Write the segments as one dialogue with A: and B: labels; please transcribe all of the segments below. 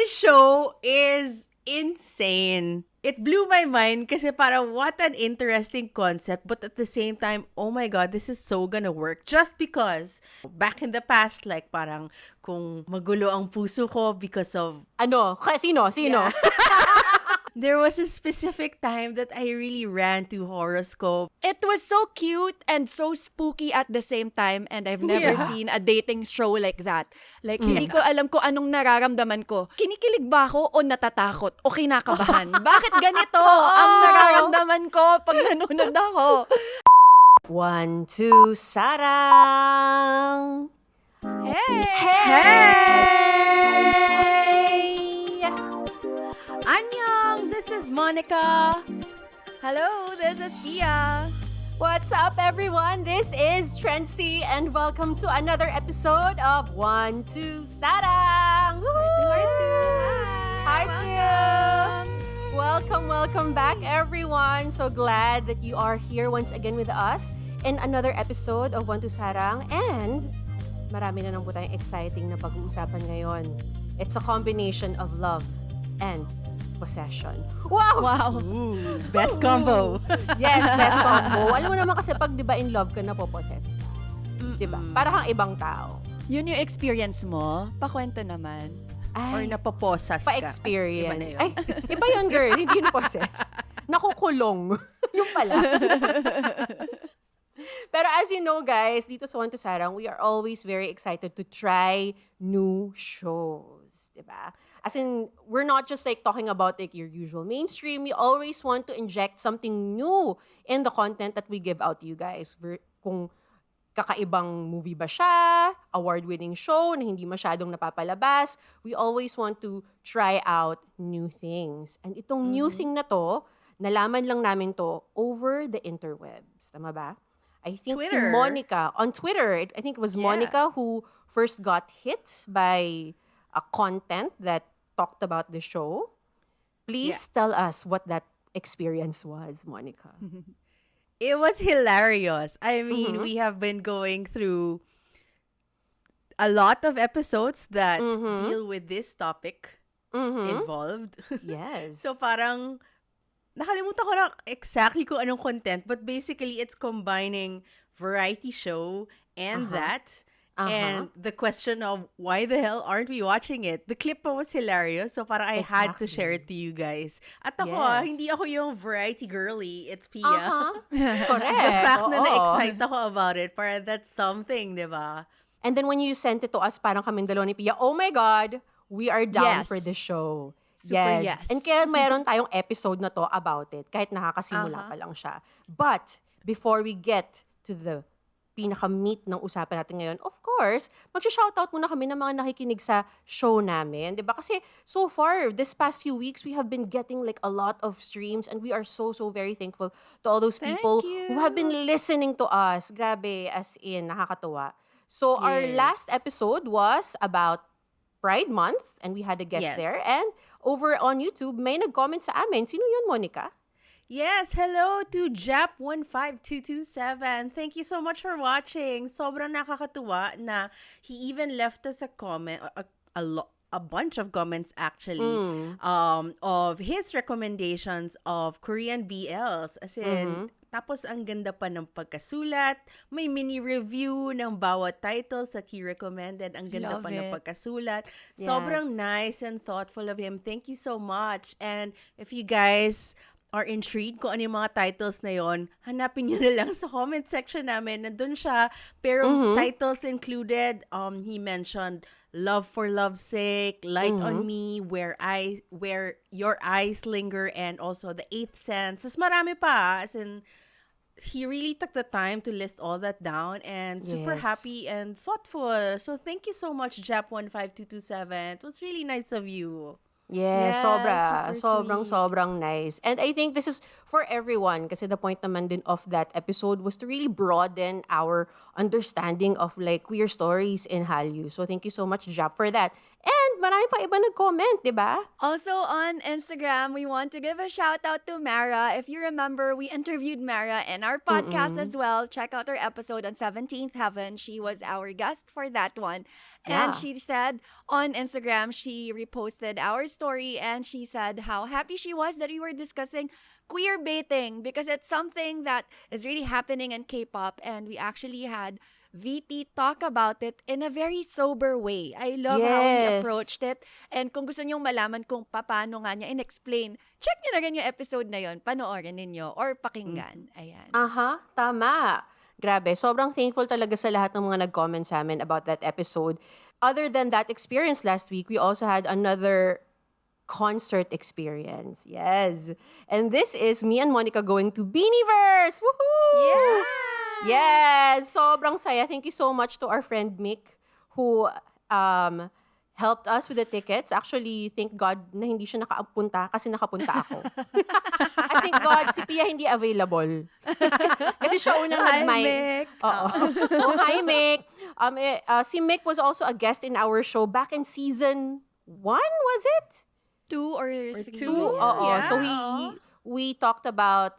A: This show is insane. It blew my mind kasi para what an interesting concept, but at the same time, oh my God, this is so gonna work. Just because back in the past, like parang kung magulo ang puso ko because of
B: Sino?
A: Yeah. There was a specific time that I really ran to horoscope.
C: It was so cute and so spooky at the same time, and I've never seen a dating show like that. Like, hindi ko alam kung anong nararamdaman ko. Kinikilig ba ako o natatakot o kinakabahan? Bakit ganito ang nararamdaman ko pag nanonood ako?
B: 1, 2, Sarang!
A: Hey! Annyeong! This is Monica.
C: Hello, this is Pia.
B: What's up, everyone? This is Trency, and welcome to another episode of 1, 2, Sarang! Welcome back, everyone. So glad that you are here once again with us in another episode of 1, 2, Sarang. And marami na nang po tayong exciting na pag-uusapan ngayon. It's a combination of love and possession. Wow!
A: Ooh, best combo.
B: Yes, best combo. Alam mo naman kasi pag 'di ba in love ka na possess. 'Di ba? Para kang ibang tao.
C: Yun yung experience mo? Pakwento naman.
A: Or napoposas ka.
B: Pa-experience.
A: Iba na yun.
B: Ay, iba yun, girl. Hindi yun possess. Nakukulong. Yung pala. Pero as you know, guys, dito sa 1 to Sarang, we are always very excited to try new shows. Diba? As in, we're not just like talking about like your usual mainstream. We always want to inject something new in the content that we give out to you guys. Kung kakaibang movie ba siya, award-winning show na hindi masyadong napapalabas, we always want to try out new things. And itong new thing na to, nalaman lang namin to over the interwebs. Tama ba? I think
A: Twitter.
B: si Monica, on Twitter, I think it was Monica who first got hit by a content that talked about the show. Please tell us what that experience was, Monica.
A: It was hilarious. I mean, we have been going through a lot of episodes that deal with this topic involved.
B: Yes.
A: So parang nakalimutan ko na exactly kung anong content, but basically it's combining variety show and that. And the question of why the hell aren't we watching it? The clip was hilarious, so parang I had to share it to you guys. At ako, hindi ako yung variety girly. It's Pia.
B: Correct.
A: The fact na
B: Oo.
A: na-excite ako about it, parang that's something, di ba?
B: And then when you sent it to us, parang kaming dalawa ni Pia, oh my God, we are down
C: Yes.
B: for the show.
C: Super yes.
B: And kaya mayroon tayong episode na to about it, kahit nakakasimula pa lang siya. But, before we get to the pinaka-meat ng usapan natin ngayon, of course, mag-shoutout muna kami ng mga nakikinig sa show namin. Diba? Kasi so far, this past few weeks, we have been getting like a lot of streams and we are so very thankful to all those people who have been listening to us. Grabe, as in, nakakatuwa. So our last episode was about Pride Month and we had a guest there. And over on YouTube, may nag-comment sa amin. Sino yun, Monica?
A: Yes, hello to Jap15227. Thank you so much for watching. Sobrang nakakatuwa na he even left us a comment, a bunch of comments actually, of his recommendations of Korean BLs. As in, tapos ang ganda pa ng pagkasulat. May mini review ng bawat titles that he recommended. Ang ganda
C: Love
A: pa ng
C: it.
A: pagkasulat.
B: Yes.
A: Sobrang nice and thoughtful of him. Thank you so much. And if you guys are intrigued kung ano yung mga titles na yon, hanapin nyo na lang sa comment section namin. Nandun siya. Pero titles included, he mentioned Love for Love's Sake, Light on Me, Where Your Eyes Linger, and also The Eighth Sense. As marami pa. As in, he really took the time to list all that down and super happy and thoughtful. So thank you so much, Jap15227. It was really nice of you.
B: Yes,
C: super
B: sobrang nice. And I think this is for everyone kasi the point naman din of that episode was to really broaden our understanding of like queer stories in Hallyu. So thank you so much, Jap, for that. And marami pa iba nag-comment, di ba?
C: Also on Instagram, we want to give a shout out to Mara. If you remember, we interviewed Mara in our podcast as well. Check out our episode on 17th Heaven. She was our guest for that one. And
B: Yeah.
C: she said on Instagram, she reposted our story and she said how happy she was that we were discussing queer baiting because it's something that is really happening in K-pop, and we actually had VP talk about it in a very sober way. I love how he
B: Yes.
C: approached it. And kung gusto niyong malaman kung paano nga niya in-explain, check niyo na rin yung episode na yun. Panoorin ninyo or pakinggan. Ayan.
B: Aha, tama. Grabe, sobrang thankful talaga sa lahat ng mga nag-comment sa amin about that episode. Other than that experience last week, we also had another concert experience. Yes. And this is me and Monica going to Beanieverse. Woohoo!
A: Yeah!
B: Yes, sobrang saya. Thank you so much to our friend Mick who helped us with the tickets. Actually, thank God na hindi siya nakapunta kasi nakapunta ako. I thank God si Pia hindi available. Kasi siya unang
A: Hi,
B: nag-mic.
A: Mick.
B: Oo. So, hi Mick. Si Mick was also a guest in our show back in season 1, was it?
C: 2 or 3.
A: two.
B: Oo.
A: Yeah.
B: So we talked about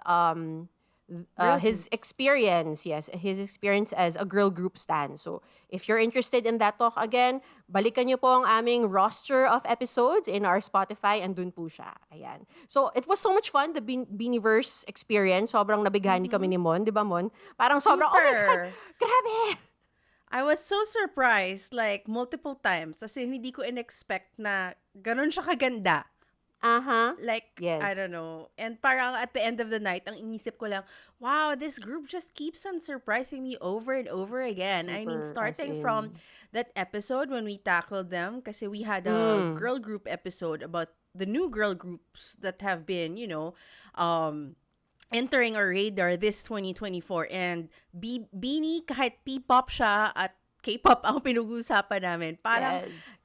B: his experience, his experience as a girl group stan. So if you're interested in that talk again, balikan niyo po ang aming roster of episodes in our Spotify and dun po siya. Ayan. So it was so much fun, the Beanieverse experience. Sobrang nabigani kami ni Mon, di ba Mon? Parang sobrang, oh my God,
A: Super.
B: grabe!
A: I was so surprised, like, multiple times. Kasi hindi ko in-expect na ganun siya kaganda.
B: Aha.
A: Like,
B: Yes.
A: I don't know. And parang at the end of the night, ang inisip ko lang, wow, this group just keeps on surprising me over and over again. I mean,
B: Super,
A: starting
B: as in.
A: from that episode when we tackled them, kasi we had a girl group episode about the new girl groups that have been, entering our radar this 2024. And Beanie, kahit P-pop siya at K-pop ang pinag-uusapan namin, parang,
B: Yes.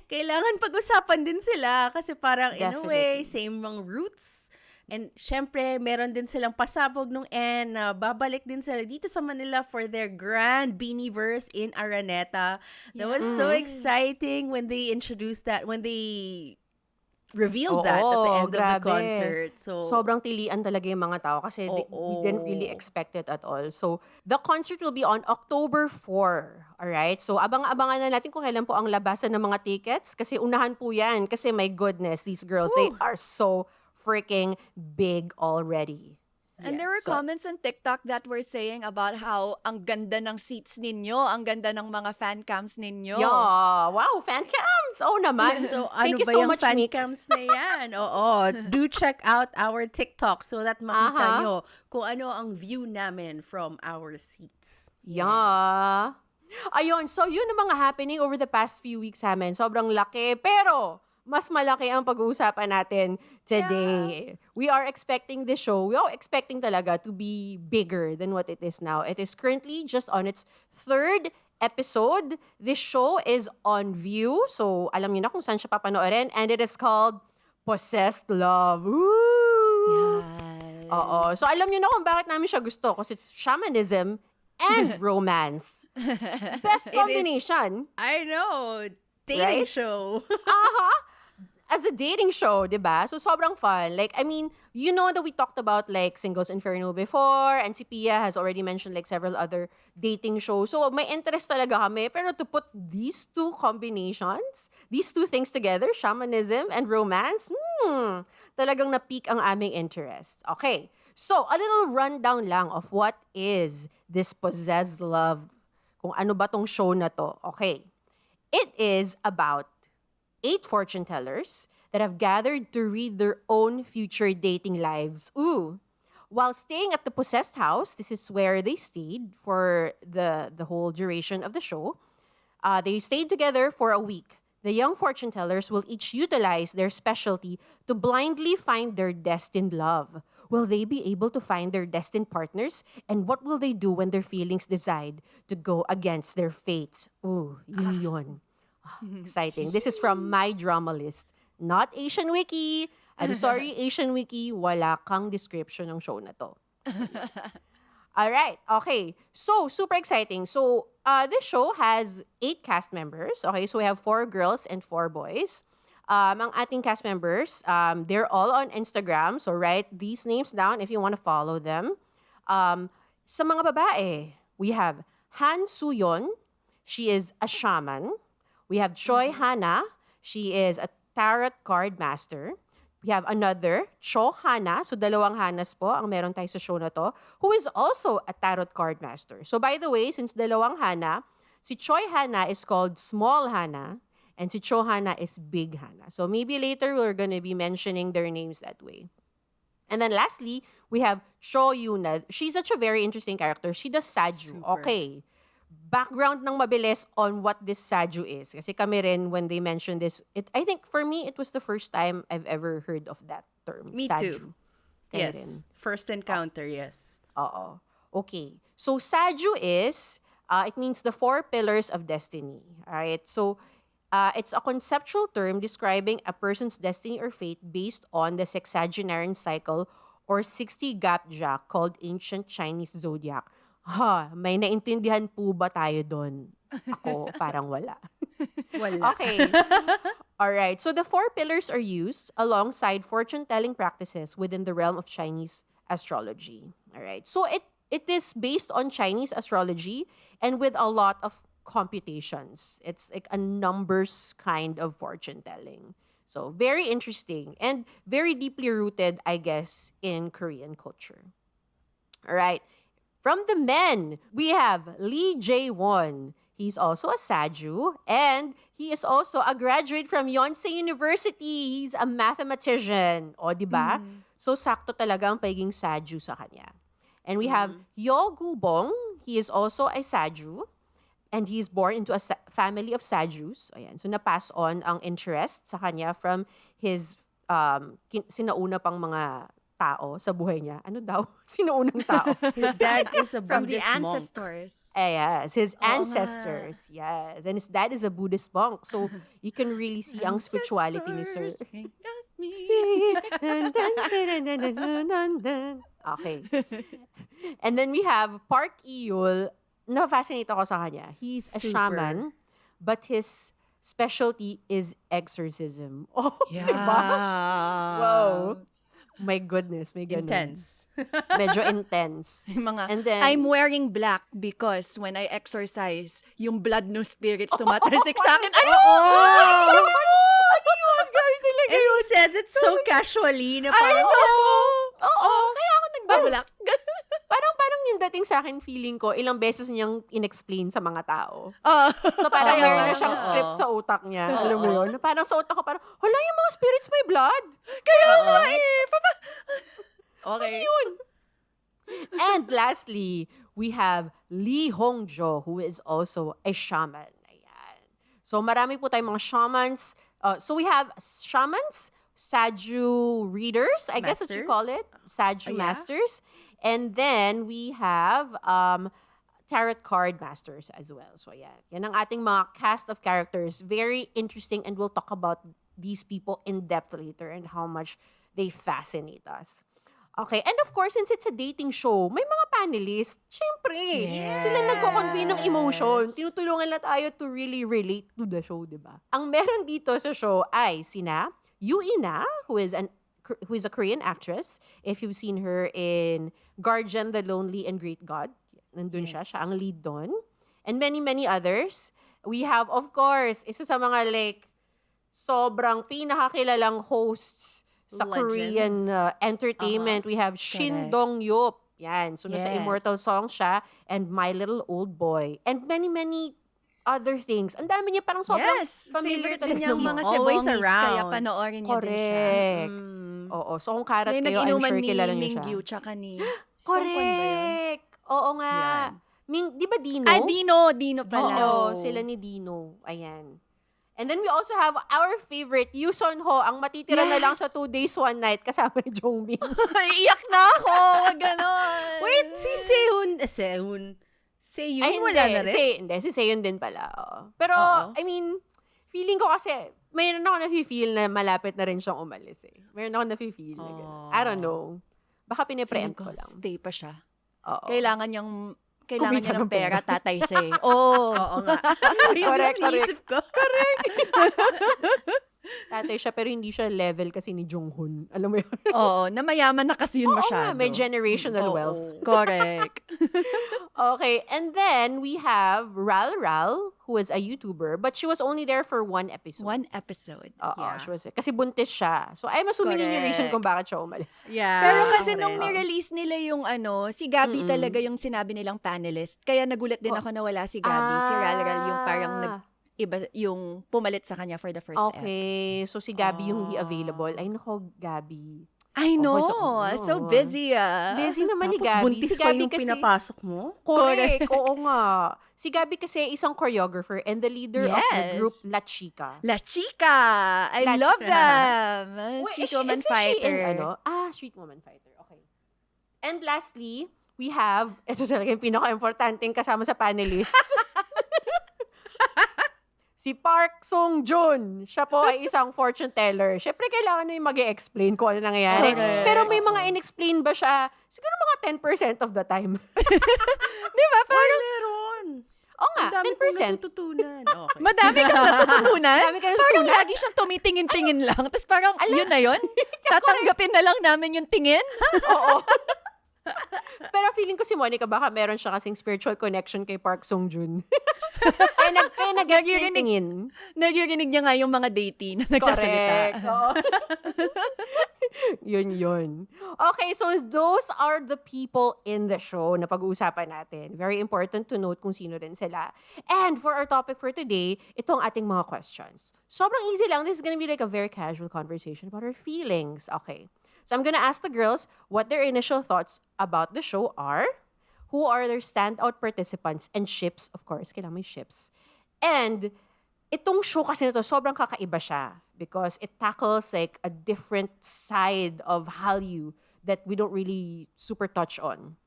A: kailangan pag-usapan din sila kasi parang in a way,
B: Definitely.
A: same mga roots. And syempre, meron din silang pasabog nung N na babalik din sila dito sa Manila for their grand Beanieverse in Araneta. That was so exciting when they introduced that, when they revealed that at the end of the concert. So,
B: Sobrang tilian talaga yung mga tao kasi we didn't really expect it at all. So, the concert will be on October 4. Alright? So, abang-abangan na natin kung kailan po ang labasan ng mga tickets kasi unahan po yan. Kasi my goodness, these girls, they are so freaking big already.
C: And there were comments on TikTok that were saying about how ang ganda ng seats ninyo, ang ganda ng mga fan cams ninyo.
B: Yeah. Wow, fan cams! Oh naman.
A: So,
B: Thank
A: ano
B: you
A: ba
B: so
A: yung
B: much,
A: fan
B: Nick.
A: cams na yan? Oo. Do check out our TikTok so that makita nyo kung ano ang view namin from our seats.
B: Yeah. Ayun, so yun ang mga happening over the past few weeks sa amin. Sobrang laki, pero mas malaki ang pag-uusapan natin today. We are expecting this show, we are expecting talaga to be bigger than what it is now. It is currently just on its 3rd episode. This show is on View, so alam niyo na kung saan siya papanoorin, and it is called Obsessed Love. Woo!
C: Yes.
B: Oo. So alam niyo na kung bakit namin siya gusto kasi it's shamanism and romance. Best combination.
A: I know. Dating
B: Right?
A: show.
B: As a dating show, di ba? So, sobrang fun. Like, I mean, you know that we talked about, like, Singles Inferno before, and si Pia has already mentioned, like, several other dating shows. So, may interest talaga kami. Pero to put these two combinations, these two things together, shamanism and romance, talagang na-peak ang aming interest. Okay. So, a little rundown lang of what is this Possessed Love. Kung ano ba tong show na to. Okay. It is about 8 fortune tellers that have gathered to read their own future dating lives. Ooh. While staying at the possessed house, this is where they stayed for the whole duration of the show. They stayed together for a week. The young fortune tellers will each utilize their specialty to blindly find their destined love. Will they be able to find their destined partners? And what will they do when their feelings decide to go against their fates? Ooh, yun. Exciting. This is from my drama list. Not Asian Wiki. I'm sorry, Asian Wiki. Wala kang description ng show na to. So, All right. Okay. So, super exciting. So, this show has 8 cast members. Okay, so we have 4 girls and 4 boys. Ang ating cast members, they're all on Instagram. So, write these names down if you want to follow them. Sa mga babae, we have Han Suyon. She is a shaman. We have Choi Hana. She is a tarot card master. We have another, Cho Hana. So, dalawang Hanas po ang meron tayo sa show na to, who is also a tarot card master. So, by the way, since dalawang Hana, si Choi Hana is called Small Hana and si Cho Hana is Big Hana. So, maybe later we're gonna be mentioning their names that way. And then lastly, we have Cho Yuna. She's such a very interesting character. She does saju.
A: Super.
B: Okay. Background ng mabilis on what this saju is. Kasi kami rin, when they mentioned this, I think for me, it was the first time I've ever heard of that term.
A: Me
B: saju.
A: too.
B: Kaya
A: Yes.
B: rin.
A: First encounter, yes.
B: Oo. Okay. So, saju is, it means the 4 pillars of destiny. Alright? So, it's a conceptual term describing a person's destiny or fate based on the sexagenarian cycle or 60 gapja called ancient Chinese zodiac. May naintindihan po ba tayo doon? Ako, parang wala.
A: Wala.
B: Okay. All right. So the 4 pillars are used alongside fortune-telling practices within the realm of Chinese astrology. All right. So it is based on Chinese astrology and with a lot of computations. It's like a numbers kind of fortune-telling. So very interesting and very deeply rooted, I guess, in Korean culture. All right. From the men, we have Lee Jae-won. He's also a saju, and he is also a graduate from Yonsei University. He's a mathematician. O, di ba? So, sakto talaga ang pagiging saju sa kanya. And we have Yo Gubong. He is also a saju, and he's born into a family of sajus. Ayan. So, na-pass on ang interest sa kanya from his sinauna pang mga tao sa buhay niya. Ano daw? Sinaunang tao?
A: His dad is a
C: From the
A: Buddhist monk.
C: ancestors.
B: Yes, his
C: Oo
B: ancestors. Yes. And his dad is a Buddhist monk. So, you can really see ang spirituality ni Sir.
C: Ancestors got me.
B: Okay. And then we have Park Iyul. Na-fascinate ako sa kanya. He's a
A: Super.
B: shaman, but his specialty is exorcism. Oh,
C: Yeah.
B: diba? Wow. My goodness, may ganun.
A: Intense.
B: Medyo intense.
C: Yung mga,
B: And then-
C: I'm wearing black because when I exercise, yung blood no spirits tumatalsik sa akin. Ay,
B: Oh!
A: And he said it so casually na
C: I
A: parang,
C: know! Oo, kaya ako nagbablack.
B: Parang yung dating sa akin, feeling ko, ilang beses niyang inexplain sa mga tao.
C: Oh.
B: So parang
C: Kaya
B: meron na
C: nga,
B: siyang
A: oo.
B: script sa utak niya. Alam mo yun? Na parang sa utak ko, parang, hala, yung mga spirits may blood.
C: Kaya nga eh. Okay.
B: Yun. And lastly, we have Lee Hongjo, who is also a shaman. Ayan. So marami po tayong mga shamans. So we have shamans, saju readers, I guess what you call it. Saju
A: Yeah.
B: masters. And then we have tarot card masters as well. So yan. Yan ang ating mga cast of characters. Very interesting, and we'll talk about these people in depth later and how much they fascinate us. Okay, and of course, since it's a dating show, may mga panelists. Siyempre, sila nagko-convey ng emotion. Tinutulungan lang tayo to really relate to the show, di ba? Ang meron dito sa show ay sina Yuina, who is a Korean actress. If you've seen her in Guardian, The Lonely and Great God, nandun siya ang lead doon. And many, many others. We have, of course, isa sa mga sobrang pinakakilalang hosts sa
A: Legends.
B: Korean entertainment. We have Shin Dong-yup. Yan. So, nasa
C: Yes.
B: Immortal Song siya. And My Little Old Boy. And many, many other things. Ang dami niya, parang sobrang
C: Yes,
B: familiar
C: favorite din
B: talaga.
C: yung mga
A: He's always
C: sebongis, kaya
A: around.
C: panoorin niyo din siya.
B: Correct. Oo. So, kung karat
C: Sila yung
B: kayo, I'm
C: nag-inuman
B: sure
C: ni
B: kilala niyo siya.
C: Mingyu tsaka ni Songkwan ba yun?
B: Correct. Oo nga.
C: Yan.
B: Di ba Dino?
C: Ah, Dino pala.
B: Oo, sila ni Dino. Ayan. And then we also have our favorite, Yoo Son-ho, ang matitira na lang sa 2 days, 1 night kasama ni Jongbin.
C: Iyak na ako. Wag ganon.
A: wait, si Sehun
B: Ay,
A: wala na rin?
B: Si Sehun din pala. Oo. Pero,
A: Oo.
B: I mean, feeling ko kasi, mayroon ako nafe-feel na malapit na rin siyang umalis eh. Mayroon ako nafe-feel. Na ganun. I don't know. Baka
C: Feeling
B: pinipreempt
C: ko,
B: ko lang.
C: stay pa siya.
B: Oo.
C: Kailangan niya
B: Kumita
C: ng
B: ng pera.
C: pera, tatay siya. Oo.
A: Oo nga. Yun
B: Correct,
A: yung iniisip ko. Correct.
B: Tatay siya, pero hindi siya level kasi ni Jong-hun. Alam mo yun?
C: Oo, na mayaman na kasi yun
B: Oo
C: masyado.
B: nga, may generational
A: Oo.
B: wealth.
C: Correct.
B: Okay, and then we have Ral, who is a YouTuber, but she was only there for one episode.
C: One episode.
B: Oo,
A: Yeah.
B: she was, kasi buntis siya. So, I'm assuming yun yung reason
C: Correct.
B: kung bakit siya umalis.
A: Yeah.
C: Pero kasi
A: correct.
C: nung ni-release nila yung si Gabby talaga yung sinabi nilang panelist. Kaya nagulat din ako na wala si Gabby. Si Ral yung parang iba yung pumalit sa kanya for the first ep.
B: Okay, so si Gabby yung hindi available. Ay, nako, Gabby.
C: I know.
B: Oh,
C: So busy
B: Busy naman ni
A: Tapos
B: Gabby.
A: buntis
B: Si
A: pa
B: Gabby
A: yung
B: kasi,
A: pinapasok mo?
B: correct, oo nga. Si Gabby kasi isang choreographer and the leader of the
C: Yes.
B: group La Chica.
C: La Chica! I
B: La
C: love
B: Chica.
C: them!
B: Wait,
C: Street
B: is
C: Woman
B: she
C: Fighter.
B: in, Street Woman Fighter. Okay. And lastly, we have, ito talaga yung pinaka-importanting kasama sa panelists. Si Park Sung-joon. Siya po ay isang fortune teller. Syempre, kailangan na yung mag-explain kung ano nangyayari.
C: Correct.
B: Pero may mga inexplain ba siya? Siguro mga 10% of the time.
C: Di ba? Parang
A: Meron.
B: Oo nga,
A: Ang dami
B: 10%.
A: kong natututunan. Okay.
C: madami kang natututunan.
B: Madami kang
C: Parang
B: natutunan.
C: lagi siyang tumitingin-tingin lang. Tapos parang, yun na yun? Tatanggapin na lang namin yung tingin?
B: Oo. Pero feeling ko si Monica baka meron siya kasing spiritual connection kay Park Sung-joon. kaya nag-tingin.
C: Nagirinig niya nga yung mga deity na nagsasalita.
B: Correct. Oo. yun. Okay, so those are the people in the show na pag-uusapan natin. Very important to note kung sino rin sila. And for our topic for today, itong ating mga questions. Sobrang easy lang. This is gonna be like a very casual conversation about our feelings. Okay. So I'm gonna ask the girls what their initial thoughts about the show are, who are their standout participants, and ships, of course, kailangan may ships. And itong show kasi nito, sobrang kakaiba siya because it tackles like a different side of Hallyu that we don't really super touch on.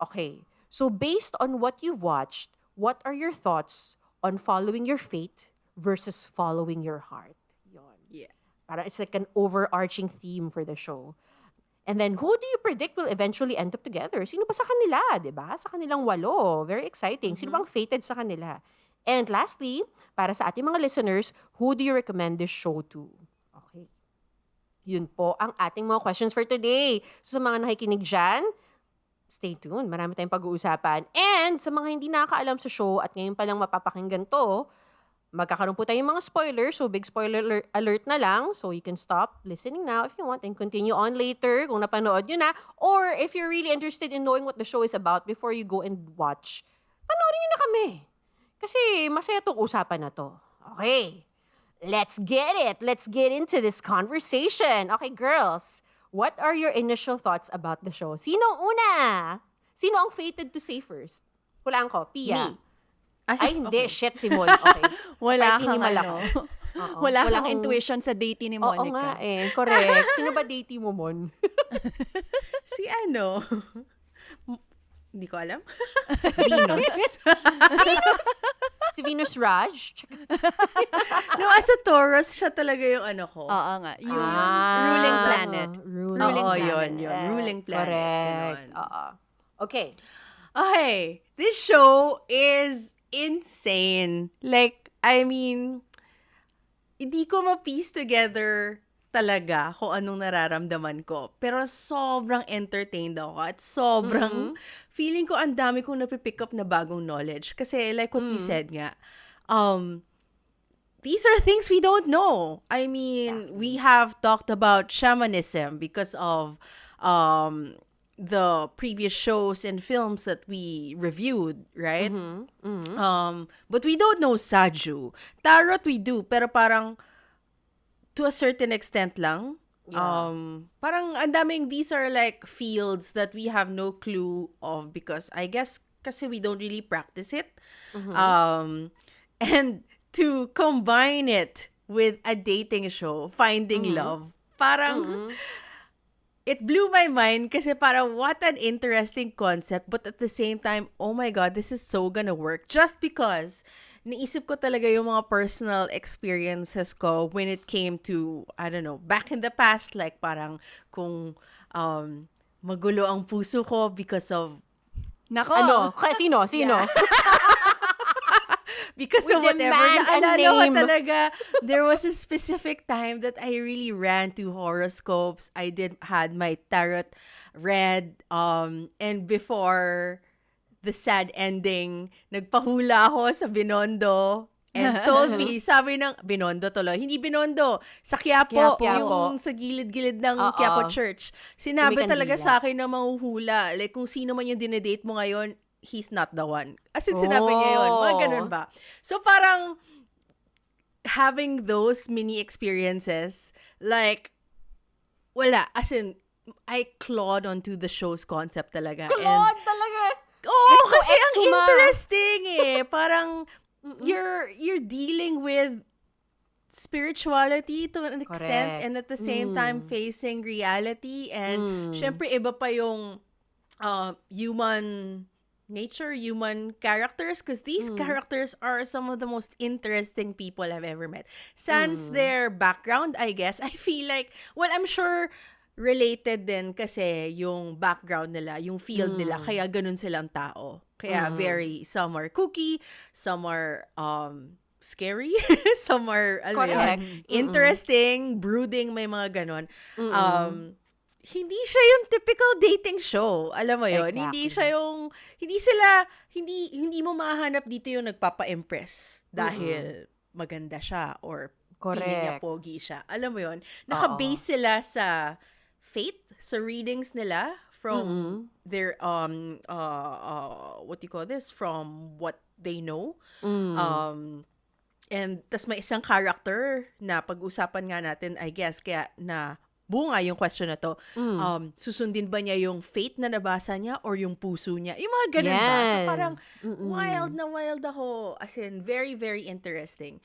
B: Okay, so based on what you've watched, what are your thoughts on following your fate versus following your heart? Yon.
A: Yeah.
B: Para it's like an overarching theme for the show. And then, who do you predict will eventually end up together? Sino ba sa kanila, di ba? Sa kanilang 8. Very exciting. Sino bang fated sa kanila? And lastly, para sa ating mga listeners, who do you recommend this show to? Okay. Yun po ang ating mga questions for today. So, sa mga nakikinig dyan, stay tuned. Marami tayong pag-uusapan. And sa mga hindi nakakaalam sa show at ngayon pa lang mapapakinggan to, magkakaroon po tayong mga spoilers. So, big spoiler alert na lang. So, you can stop listening now if you want and continue on later kung napanood nyo na. Or if you're really interested in knowing what the show is about before you go and watch, panoorin nyo na kami. Kasi masaya itong usapan na to. Okay. Let's get it. Let's get into this conversation. Okay, girls. What are your initial thoughts about the show? Sino una? Sino ang fated to say first? Hulaan ko. Pia.
A: Me.
B: Ay, hindi.
A: okay.
B: Shit, si Mon. Okay.
C: Wala
B: Kahit
C: kang
B: hinimal
C: ano.
B: ako. Oo.
C: Wala kang
B: akong-
C: intuition sa deity ni
B: Oo
C: Monica.
B: nga eh. Correct. Sino ba deity mo, Mon?
A: Si ano? Hindi ko alam.
B: Venus. Si Venus Raj?
A: No, as a Taurus, siya talaga yung ano ko.
C: Oo nga. Yung ruling planet.
B: Ruling
A: Oo,
B: planet.
A: yun. Ruling planet.
B: Correct.
A: Ganon.
B: Oo. Okay.
A: Okay, this show is insane. Like, I mean, hindi ko ma-piece together talaga kung anong nararamdaman ko. Pero sobrang entertained ako at sobrang feeling ko ang dami kong napipick up na bagong knowledge. Kasi like what we said nga, these are things we don't know. I mean, we have talked about shamanism because of the previous shows and films that we reviewed, right? But we don't know saju. Tarot we do, pero parang to a certain extent lang.
B: Yeah.
A: Parang ang daming these are like fields that we have no clue of because I guess kasi we don't really practice it. And to combine it with a dating show, Finding Love, parang it blew my mind kasi parang what an interesting concept but at the same time, oh my God, this is so gonna work just because naisip ko talaga yung mga personal experiences ko when it came to, I don't know, back in the past, like parang kung magulo ang puso ko because of
C: Nako.
B: Ano? Sino?
A: Because
B: We
A: of whatever,
B: demand a
A: naalala ko
B: name.
A: talaga, there was a specific time that I really ran to horoscopes. I had my tarot read, and before the sad ending, nagpahula ako sa Binondo and told me, sabi ng Binondo tuloy, hindi Binondo, sa Quiapo,
B: Quiapo.
A: yung sa gilid-gilid ng
B: Oo.
A: Quiapo Church. Sinabi
B: May
A: talaga
B: kandila.
A: sa akin na mahuhula, like kung sino man yung dinedate mo ngayon, he's not the one. As in, sinabi niya yun. Mga ganun ba? So, parang having those mini experiences, like, wala. As in, I clawed onto the show's concept talaga.
B: Claude talaga.
A: Oh,
B: It's so
A: kasi ang
B: exuma.
A: interesting eh. Parang, you're dealing with spirituality to an extent,
B: Correct.
A: and at the same time facing reality, and syempre iba pa yung human nature, human characters, because these characters are some of the most interesting people I've ever met. Sans their background, I guess, I feel like, well, I'm sure related din kasi yung background nila, yung field nila, kaya ganun silang tao. Kaya some are kooky, some are scary, some are
B: Correct.
A: interesting, brooding, may mga ganon. Hindi siya yung typical dating show. Alam mo yun?
B: Exactly.
A: Hindi siya yung, hindi mo mahanap dito yung nagpapa-impress dahil maganda siya or feeling niya
B: Correct.
A: pogi siya. Alam mo yun? Naka-base sila sa fate, sa readings nila from their, what do you call this? From what they know. And tas may isang character na pag-usapan nga natin, I guess, kaya na bunga yung question na to, susundin ba niya yung fate na nabasa niya or yung puso niya? Yung mga ganun ba? So parang wild ako. As in, very, very interesting.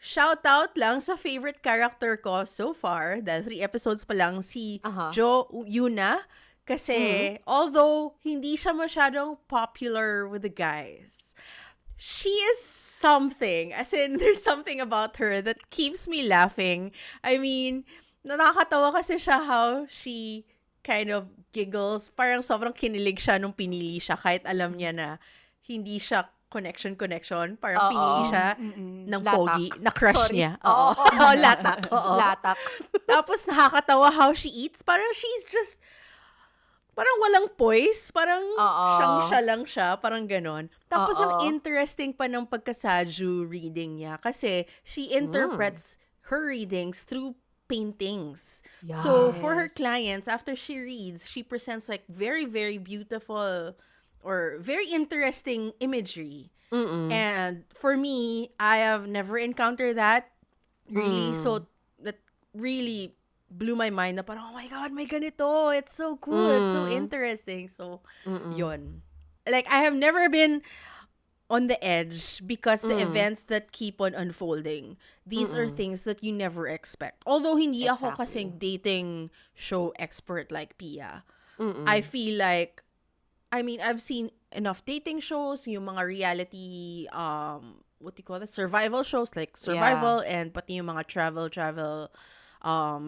A: Shout out lang sa favorite character ko so far, dahil 3 episodes pa lang, si Jo Yuna. Kasi, although hindi siya masyadong popular with the guys, she is something. As in, there's something about her that keeps me laughing. I mean, nakakatawa kasi siya how she kind of giggles. Parang sobrang kinilig siya nung pinili siya kahit alam niya na hindi siya connection. Parang pinili siya ng
B: Latak.
A: pogi na crush
B: Sorry.
A: niya. Oo. Latak. Oo.
B: Latak.
A: Tapos nakakatawa how she eats. Parang she's just parang walang poise, parang siya lang siya, parang ganon. Tapos ang interesting pa ng pagka-saju reading niya kasi she interprets her readings through paintings.
B: Yes.
A: So for her clients, after she reads, she presents like very, very beautiful or very interesting imagery. And for me, I have never encountered that really. So that really blew my mind na parang, oh my God, may ganito. It's so cool. It's so interesting. So, yun. Like, I have never been on the edge because the events that keep on unfolding, these are things that you never expect. Although, hindi ako kasing dating show expert like Pia. I feel like, I mean, I've seen enough dating shows, yung mga reality, what do you call it? Survival shows, like Survival, and pati yung mga travel,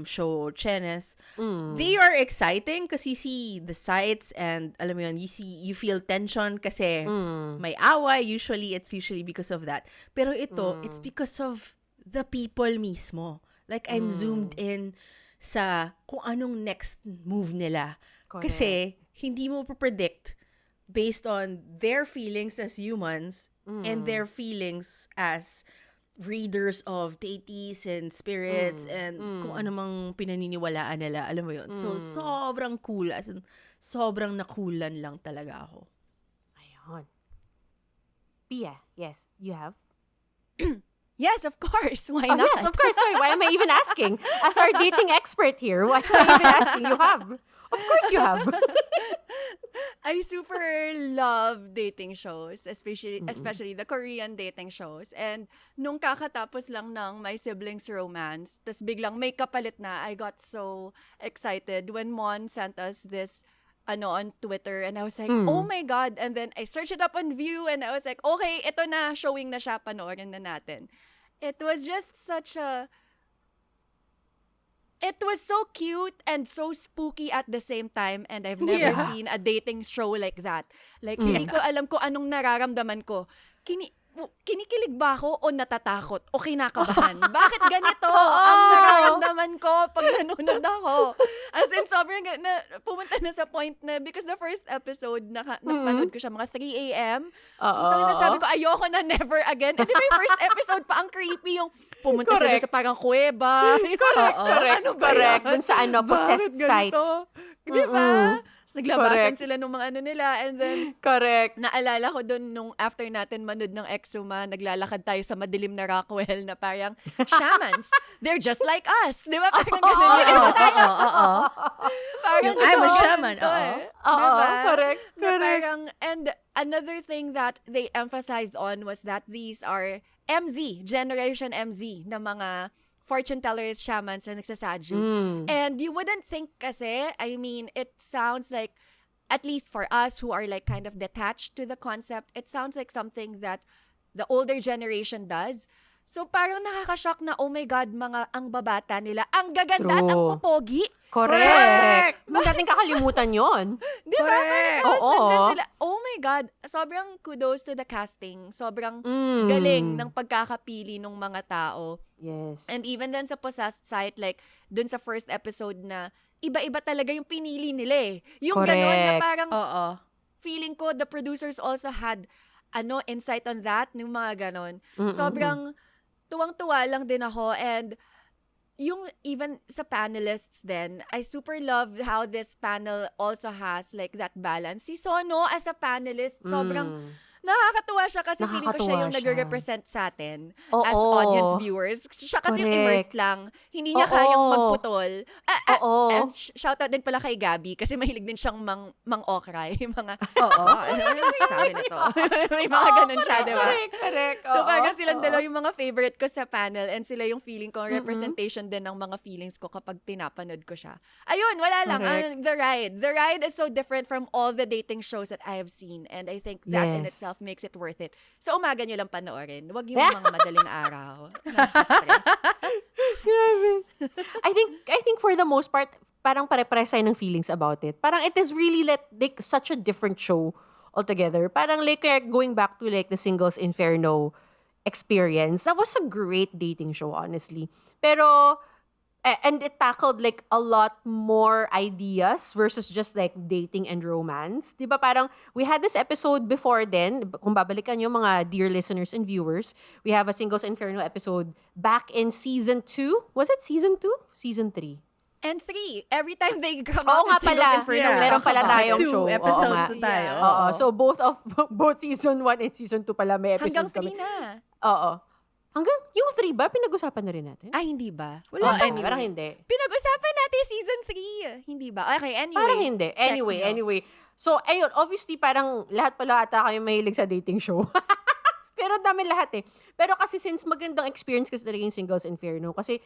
A: show Chenes. They are exciting because you see the sights and alam mo yun, you feel tension kasi may away. It's usually because of that. Pero ito, it's because of the people mismo. Like, I'm zoomed in sa kung anong next move nila.
B: Correct.
A: Kasi hindi mo predict based on their feelings as humans and their feelings as readers of deities and spirits and kung ano mang pinaniniwalaan nila, alam mo yun. So, sobrang cool. As in, sobrang nakulan lang talaga ako.
B: Ayun. Pia, yes, you have?
C: Yes, of course. Why
B: Oh,
C: not?
B: yes, of course. Sorry, why am I even asking? As our dating expert here, why am I even asking? You have. Of course you have.
C: I super love dating shows, especially the Korean dating shows. And nung kakatapos lang ng My Siblings Romance, tas biglang may kapalit na, I got so excited when Mon sent us this on Twitter, and I was like, oh my God. And then I searched it up on View, and I was like, okay, ito na, showing na siya, panoorin na natin. It was just such a It was so cute and so spooky at the same time, and I've never seen a dating show like that. Like, hindi ko alam kung anong nararamdaman ko. Kinikilig ba ako o natatakot o kinakabahan? Bakit ganito ang nararamdaman ko pag nanonood ako? As in, sobrang pumunta na sa point na, because the first episode, napanood ko siya mga 3 a.m. Na sabi ko, ayoko na, never again. And di ba yung first episode pa, ang creepy yung pumunta sila sa parang kuweba.
B: Correct. Dun sa possessed site.
C: Di ba? Naglabasan sila nung mga nila, and then
B: correct.
C: Naalala ko dun nung after natin manood ng Exuma, naglalakad tayo sa madilim na Rockwell na parang Shamans. They're just like us. Di ba? Parang ganun yun. Parang
A: I'm a shaman.
C: Diba?
B: Correct.
C: Parang, and another thing that they emphasized on was that these are MZ, Generation MZ na mga Fortunetellers, Shamans na nagsasaju. And you wouldn't think kasi, I mean, it sounds like, at least for us who are like kind of detached to the concept, it sounds like something that the older generation does. So parang nakaka-shock na, oh my God, ang babata nila, ang gaganda at ang popogi.
B: Correct. Huwag natin kakalimutan yon.
C: Di ba?
A: Correct.
C: Nandyan sila. Oh my God. Sobrang kudos to the casting. Sobrang galing ng pagkakapili ng mga tao.
B: Yes.
C: And even then sa Possessed site, like, dun sa first episode na, iba-iba talaga yung pinili nila eh. Yung ganon na parang, feeling ko, the producers also had, insight on that, yung mga ganon. Sobrang, tuwang-tuwa lang din ako, and yung even sa panelists then, I super love how this panel also has like that balance. Si Sono as a panelist, sobrang nakakatuwa siya kasi feeling ko siya yung nagre-represent sa atin as audience viewers. Siya kasi yung immersed lang. Hindi niya kayang magputol. And shoutout din pala kay Gabby kasi mahilig din siyang mang-okray. Mga, ano yung sasabi na to? May mga ganun siya, di ba?
B: Correct.
C: So parang silang dalawa yung mga favorite ko sa panel, and sila yung feeling ko, representation din ng mga feelings ko kapag pinapanood ko siya. Ayun, wala lang. The ride is so different from all the dating shows that I have seen, and I think that in itself makes it worth it. Sa umaga nyo lang panoorin. Huwag yung mga madaling araw. Nakaka-stress.
B: I think for the most part, parang pare-pares tayo ng feelings about it. Parang it is really like such a different show altogether. Parang like going back to like the Singles Inferno experience. That was a great dating show, honestly. Pero and it tackled like a lot more ideas versus just like dating and romance. Diba parang we had this episode before then, kung babalikan nyo mga dear listeners and viewers, we have a Singles Inferno episode back in season 2. Was it season 2? Season 3?
C: And 3. Every time they come out in Singles Inferno,
B: meron pala tayong
A: 2
B: show.
A: episodes na tayo.
B: So both season 1 and season 2 pala may episode
C: hanggang 3
B: kami.
C: na.
B: Hanggang yung 3 ba? Pinag-usapan na rin natin?
C: Ay, hindi ba?
B: Wala parang hindi.
C: Pinag-usapan natin season 3. Hindi ba? Okay, anyway.
B: Parang hindi. Anyway. So, ayun, obviously, parang lahat pala ata kayo mahilig sa dating show. Pero dami lahat eh. Pero kasi since magandang experience kasi talaga yung Singles Inferno, kasi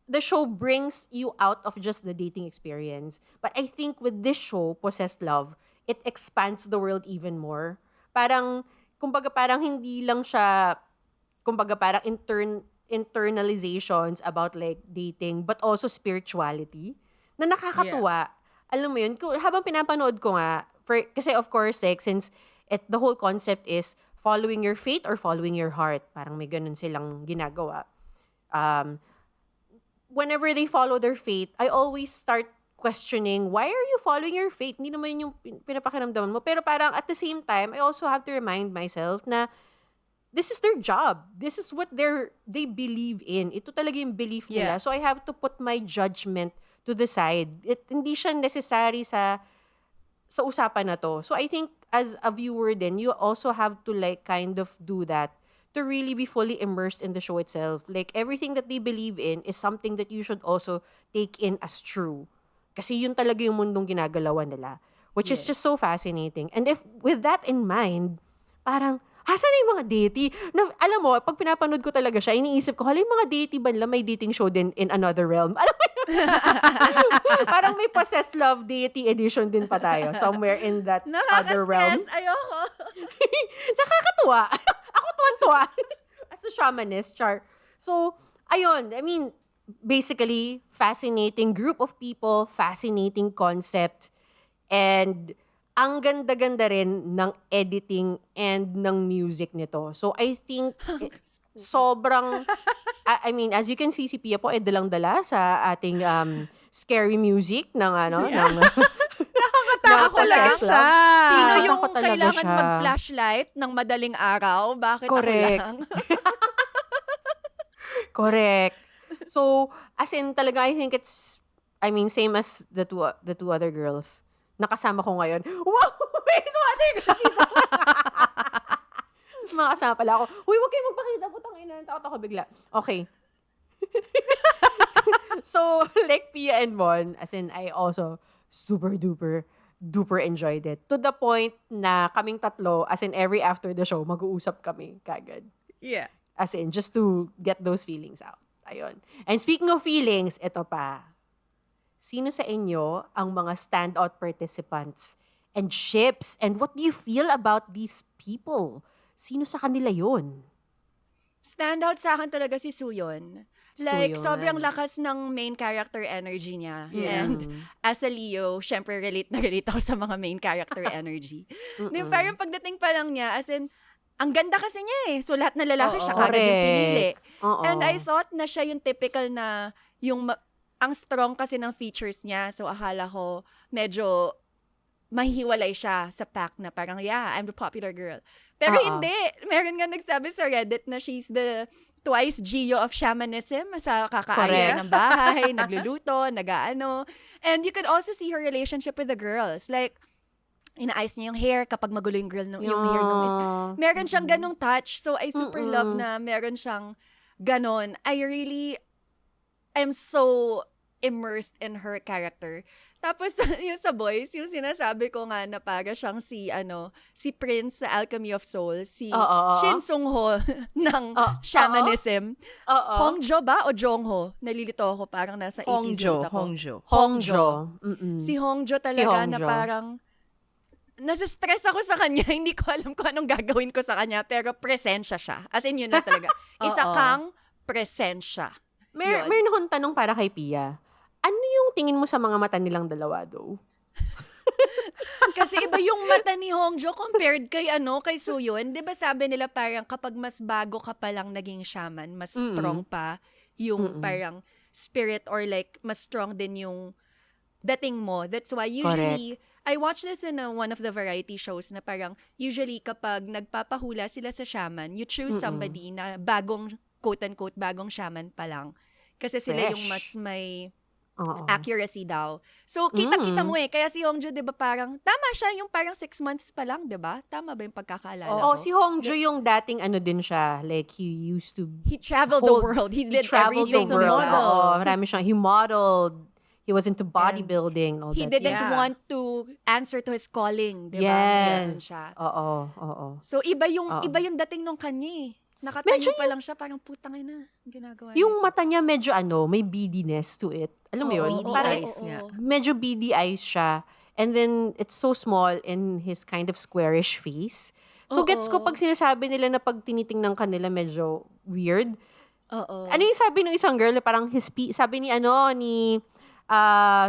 B: the show brings you out of just the dating experience. But I think with this show, Possessed Love, it expands the world even more. Parang, kumbaga parang hindi lang siya parang internalizations about like dating, but also spirituality, na nakakatuwa. Alam mo yun, habang pinapanood ko nga, kasi of course, like, since the whole concept is following your faith or following your heart, parang may ganun silang ginagawa. Whenever they follow their faith, I always start questioning, why are you following your faith? Hindi naman yung pinapakiramdaman mo. Pero parang at the same time, I also have to remind myself na this is their job. This is what they believe in. Ito talaga yung belief nila. So I have to put my judgment to the side. Hindi siya necessary sa usapan na to. So I think as a viewer then, you also have to like kind of do that to really be fully immersed in the show itself. Like everything that they believe in is something that you should also take in as true. Kasi yun talaga yung mundong ginagalawan nila. Which is just so fascinating. And if with that in mind, parang asan na yung mga deity? Na, alam mo, pag pinapanood ko talaga siya, iniisip ko, yung mga deity ba nila may dating show din in another realm? Alam mo yun? Parang may Possessed Love deity edition din pa tayo. Somewhere in that other realm.
C: Ayoko.
B: Nakakatuwa. Ako tuwan-tuwa. As a shamanist, char. So, ayun. I mean, basically, fascinating group of people, fascinating concept, and ang ganda-ganda rin ng editing and ng music nito. So, I think sobrang, I mean, as you can see, si Pia po ay dalang-dala sa ating scary music ng ng
A: Nakakatakot talaga
B: Obsessed
A: siya.
B: Love.
C: Sino yung
B: Nakakatakot talaga
C: kailangan
B: siya.
C: mag-flashlight ng madaling araw? Bakit
B: Correct.
C: ako lang?
B: Correct. So, as in talaga, I think it's, I mean, same as the two other girls. Nakasama ko ngayon. Wow! Wait, two other girls! Makasama pala ako. Uy, wag kayong magpakita. Putang ina. Takot ako bigla. Okay. So, like Pia and Mon, as in, I also super duper enjoyed it. To the point na kaming tatlo, as in every after the show, mag-uusap kami kagad.
A: Yeah.
B: As in, just to get those feelings out. Ayun. And speaking of feelings, ito pa. Sino sa inyo ang mga standout participants and ships? And what do you feel about these people? Sino sa kanila yun?
C: Standout sa akin talaga si Suyon. Like,
B: Suyon.
C: sobrang lakas ng main character energy niya. And as a Leo, syempre relate na relate ako sa mga main character energy. Parang pagdating pa lang niya, as in, ang ganda kasi niya eh. So, lahat na lalaki siya kagad yung pinili. And I thought na siya yung typical na, ang strong kasi ng features niya. So, akala ko, medyo mahihiwalay siya sa pack na parang, yeah, I'm the popular girl. Pero hindi. Meron nga nagsabi sa Reddit na she's the twice Gio of shamanism sa kakaayos ng bahay, nagluluto, nag-aano. And you could also see her relationship with the girls. Like, inaayos niya yung hair kapag magulo yung girl yung hair nung is. Meron siyang ganong touch. So, I super love na meron siyang ganon. I'm so immersed in her character. Tapos, yung sa boys, yung sinasabi ko nga na para siyang si Prince sa Alchemy of Souls, si Shin Sung-ho ng shamanism. Hongjo ba o Jongho? Nalilito ako, parang nasa 80s youth ako.
B: Hongjo.
C: Si Hongjo talaga na parang nasa-stress ako sa kanya. Hindi ko alam kung anong gagawin ko sa kanya, pero presensya siya. As in, yun na talaga. Isa kang presensya.
B: Meron akong tanong para kay Pia. Ano yung tingin mo sa mga mata nilang dalawa, though?
C: Kasi iba yung mata ni Hongjo compared kay Suyon. 'Di ba sabi nila parang kapag mas bago ka pa lang naging shaman, mas strong pa yung parang spirit or like mas strong din yung dating mo. That's why usually I watch this in one of the variety shows na parang usually kapag nagpapahula sila sa shaman, you choose somebody na bagong quote-unquote bagong shaman pa lang. Kasi sila yung mas may accuracy daw. So, kita-kita mo eh. Kaya si Hongjo, di ba parang, tama siya yung parang 6 months pa lang, di ba? Tama ba yung pagkakaalala ko?
B: Si Hongjo yung dating din siya. Like, he used to...
C: He traveled the world. He did
B: traveled
C: everything.
B: the world. Marami siyang... He modeled. He was into bodybuilding. All
C: he
B: that.
C: didn't want to answer to his calling, di ba?
B: Yes.
C: Siya.
B: Oo.
C: So, iba yung dating nung kanya eh. Nakatayo pa lang siya, parang putang ina, ginagawa niya.
B: Yung mata niya medyo may beadiness to it. Alam mo yun? Parang medyo beady eyes siya. And then, it's so small in his kind of squarish face. So, gets ko pag sinasabi nila na pag tinitingnan kanila medyo weird. Ano yung sabi ng isang girl? Parang sabi ni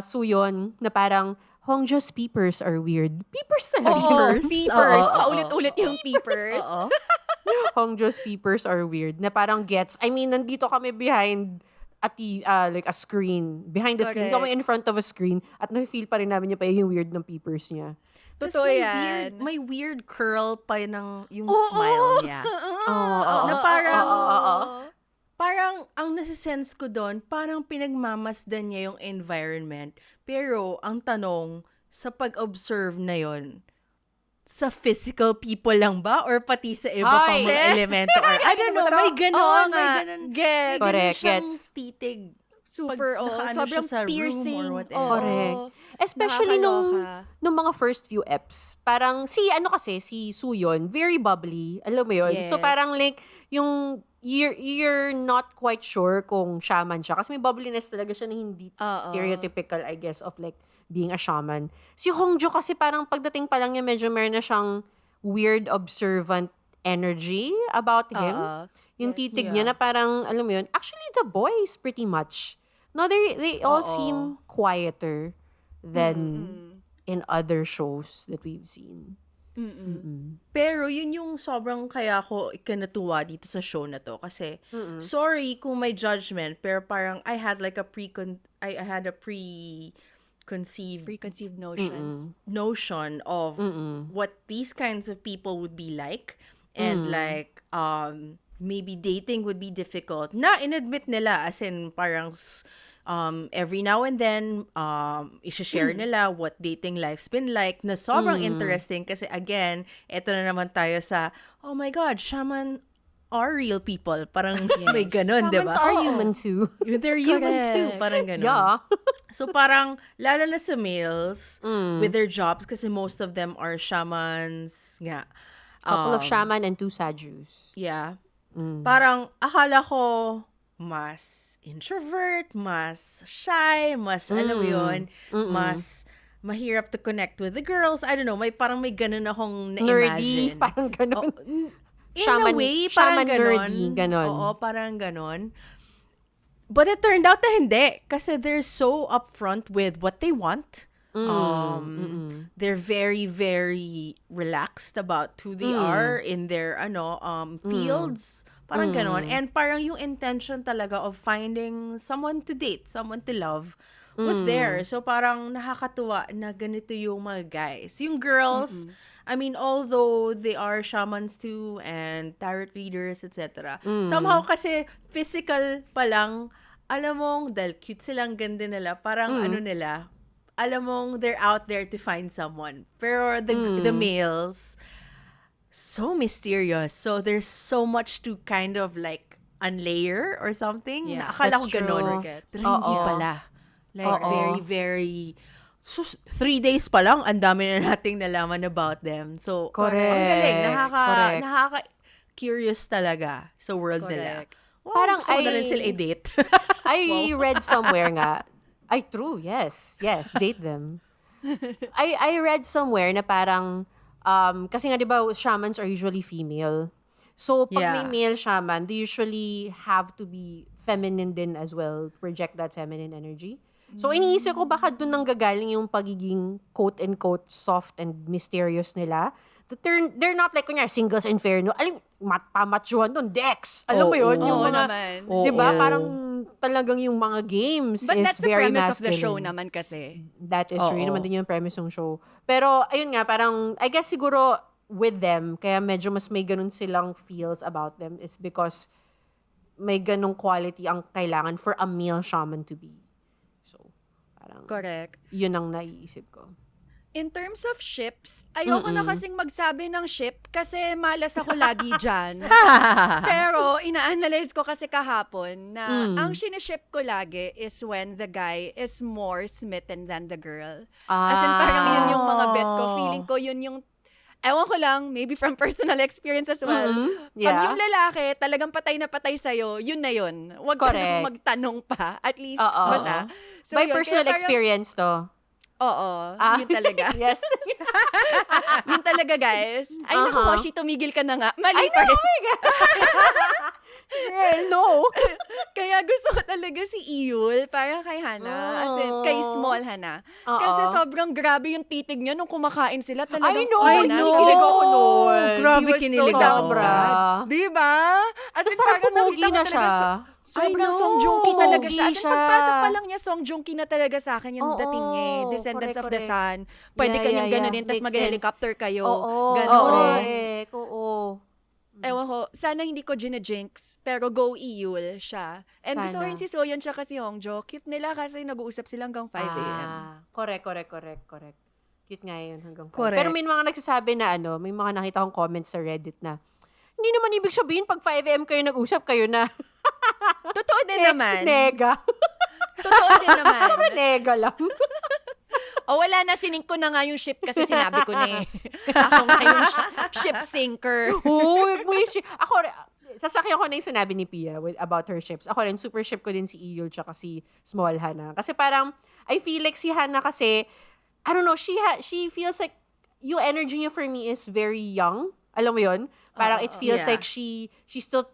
B: Suyon na parang, Hongjo's peepers are weird. Peepers talaga.
C: Peepers. Paulit-ulit yung peepers.
B: Hongjo's peepers are weird. Na parang gets, I mean, nandito kami behind like a screen. Behind the screen. Kami in front of a screen. At na-feel pa rin namin yung weird ng peepers niya.
C: Totoo yan.
A: May weird curl pa yung smile niya. Na parang ang nasa-sense ko doon, parang pinagmamasdan niya yung environment. Pero, ang tanong, sa pag-observe na yon, sa physical people lang ba? Or pati sa iba pang mga elemento? Or, I don't know, may ganon.
C: Get.
A: Correct. Gets titig.
C: Super, sobrang piercing.
A: Or whatever.
B: Correct. Especially nung mga first few eps. Parang, si Suyon, very bubbly. Alam mo yun?
C: Yes.
B: So, parang like, yung, you're not quite sure kung shaman siya. Kasi may bubbliness talaga siya na hindi stereotypical, I guess, of like, being a shaman. Si Hongjo kasi parang pagdating pa lang niya, medyo meron na siyang weird, observant energy about him. Yung
C: Yes.
B: titig niya na parang, alam mo yun, actually the boys pretty much. No, they all seem quieter than in other shows that we've seen.
A: Pero yun yung sobrang kaya ako ikinatuwa dito sa show na to kasi sorry kung may judgment pero parang I had like I had a preconceived
C: Preconceived notions.
A: notion of what these kinds of people would be like and like maybe dating would be difficult na inadmit nila as in parang every now and then i-share nila what dating life's been like na sobrang interesting kasi again eto na naman tayo sa oh my god shaman are real people parang may ganun diba
B: Shamans are human too.
A: they're humans too parang ganun
B: Yeah.
A: so parang lalo na sa males with their jobs kasi most of them are shamans nga
B: Couple of shaman and 2 sajus.
A: yeah parang akala ko mas introvert, mas shy, mas alam mo yun, mas mahirap to connect with the girls. I don't know, may ganun akong
B: Nerdy,
A: na-imagine.
B: parang ganun.
A: In a way, parang
B: shaman nerdy, ganon.
A: Oo, parang ganon. But it turned out na hindi. Kasi they're so upfront with what they want. They're very, very relaxed about who they are in their fields. Parang ganon. And parang yung intention talaga of finding someone to date, someone to love, was there. So parang nakakatuwa na ganito yung mga guys. Yung girls, I mean, although they are shamans too and tarot readers, etc. Somehow kasi physical pa lang, alam mong, dahil cute silang ganda nila, parang ano nila, alam mong they're out there to find someone. Pero the males, so mysterious. So there's so much to kind of like unlayer or something.
C: Yeah,
A: Akala ko
B: that's
A: ganun.
B: true.
A: Pero hindi pala. Like very, very... So, 3 days pa lang, ang dami na nating nalaman about them. So,
B: Correct.
A: ang galing.
B: Correct.
A: Nakaka-curious talaga sa world nila.
C: Correct.
A: Wow,
B: Parang
A: gusto ko na rin sila i-date.
B: I read somewhere nga, true, yes, date them. I read somewhere na parang, kasi nga diba, shamans are usually female. So, pag may male shaman, they usually have to be feminine din as well, project that feminine energy. So, iniisip ko baka doon nang gagaling yung pagiging quote-unquote soft and mysterious nila. That they're not like, kunyari, singles inferno. Alam, pamachuhan doon, Dex. Alam mo yun? Yung
C: Oo
B: mga,
C: naman.
B: diba? Parang talagang yung mga games
C: But
B: is
C: that's the
B: very
C: premise
B: masculine.
C: of the show naman kasi.
B: That is true. Yun naman din yung premise ng show. Pero, ayun nga, parang, I guess siguro with them, kaya medyo mas may ganun silang feels about them is because may ganung quality ang kailangan for a male shaman to be. So, parang,
C: Correct.
B: yun ang naiisip ko.
C: In terms of ships, ayoko na kasing magsabi ng ship kasi malas ako lagi dyan. Pero, ina-analyze ko kasi kahapon na ang siniship ko lagi is when the guy is more smitten than the girl. As in, parang yun yung mga bet ko. Feeling ko yun yung, ewan ko lang, maybe from personal experience as well.
B: Yeah.
C: Pag yung lalaki, talagang patay na patay sa'yo, yun na yun. Huwag ka nang magtanong pa. At least, basta. So,
B: By
C: yun,
B: personal
C: kaya parang-
B: experience to.
C: Oo, yun talaga.
B: Yes.
C: Yun talaga, guys. Ay, naku, Washi, tumigil ka na nga. Mali
B: I
C: pa
B: know,
C: rin.
B: oh my God. Girl, no.
C: Kaya gusto ko talaga si Iyul para kay Hana. As in, kay Small Hana. Kasi sobrang grabe yung titig niya nung kumakain sila. Talagang,
B: I know.
A: Kinilig ako nun. Grabe
C: He was
A: kinilig
C: so
A: ako.
C: down bad. Diba? As
B: Tapos
C: in,
B: parang pumugi
C: nakita ko
B: na
C: talaga
B: siya.
C: sobrang
A: I know.
C: Song Joong-ki talaga siya. As in,
B: Pumugi siya.
C: pagpasok pa lang niya, Song Joong-ki na talaga sa akin yung
B: Oo.
C: dating niya. Descendants of the
B: Correct.
C: Sun. Pwede
B: Yeah,
C: kanyang
B: yeah,
C: ganunin, tas
B: makes
C: mag-helicopter kayo.
B: Oo.
C: Ganon.
B: Correct. Oo.
C: Ewan ko, sana hindi ko jinx, pero go Iyul siya. And gusto ko
B: Sana.
C: rin si Soyeon siya kasi Hongjo. Cute nila kasi nag-uusap sila hanggang 5 a.m.
B: Correct. Cute nga yun hanggang 5.
A: Correct.
B: Pero may mga nagsasabi na may mga nakita akong comments sa Reddit na, hindi naman ibig sabihin pag 5 a.m. kayo nag-usap kayo na.
C: Totoo din naman.
B: Nega.
C: Totoo din naman.
B: Nega lang.
C: O wala na, sinink ko na nga yung ship kasi sinabi ko na eh. Ako nga yung ship sinker.
B: Ako, sasakyan ko na yung sinabi ni Pia about her ships. Ako rin, super ship ko din si Iyul tsaka si Small Hana. Kasi parang, I feel like si Hana kasi, I don't know, she feels like, yung energy niya for me is very young. Alam mo yun? Parang it feels like she's still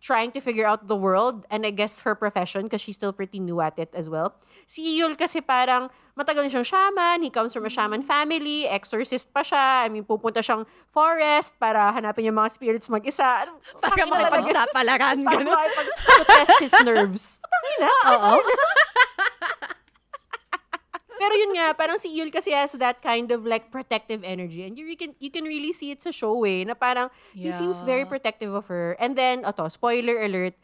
B: trying to figure out the world and I guess her profession because she's still pretty new at it as well. Si Yul kasi parang matagal na siyang shaman. He comes from a shaman family. Exorcist pa siya. I mean, pupunta siyang forest para hanapin yung mga spirits mag-isa.
C: Para makipagsapalaran.
B: Para makipag-test his nerves. Patangina. Oo. Pero yun nga, parang si Yul kasi has that kind of like protective energy. And you can really see it sa show na parang he seems very protective of her. And then, spoiler alert,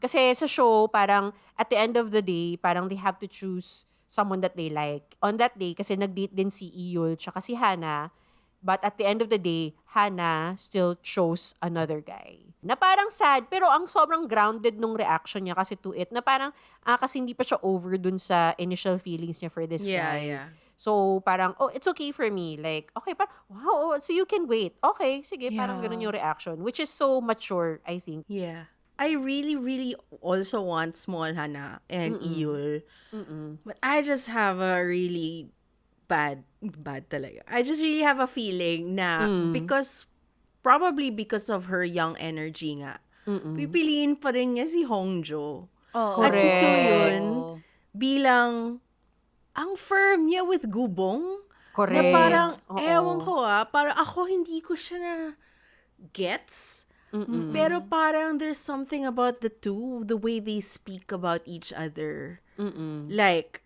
B: kasi sa show, parang at the end of the day, parang they have to choose someone that they like. On that day, kasi nag-date din si Yul tsaka si Hannah. But at the end of the day, Hannah still chose another guy. Na parang sad, pero ang sobrang grounded nung reaction niya kasi to it, na parang, kasi hindi pa siya over dun sa initial feelings niya for this guy.
A: Yeah.
B: So, parang, it's okay for me. Like, okay, parang, wow, so you can wait. Okay, sige, parang ganun yung reaction. Which is so mature, I think.
A: Yeah. I really, really also want small Hannah and Yul. But I just have a really bad talaga. I just really have a feeling na probably because of her young energy nga, pipiliin pa rin niya si Hongjo. At si Soyun, bilang ang firm niya with Gubong.
B: Correct.
A: Na parang, ewan ko parang ako hindi ko siya na gets. Pero parang there's something about the two, the way they speak about each other. Like,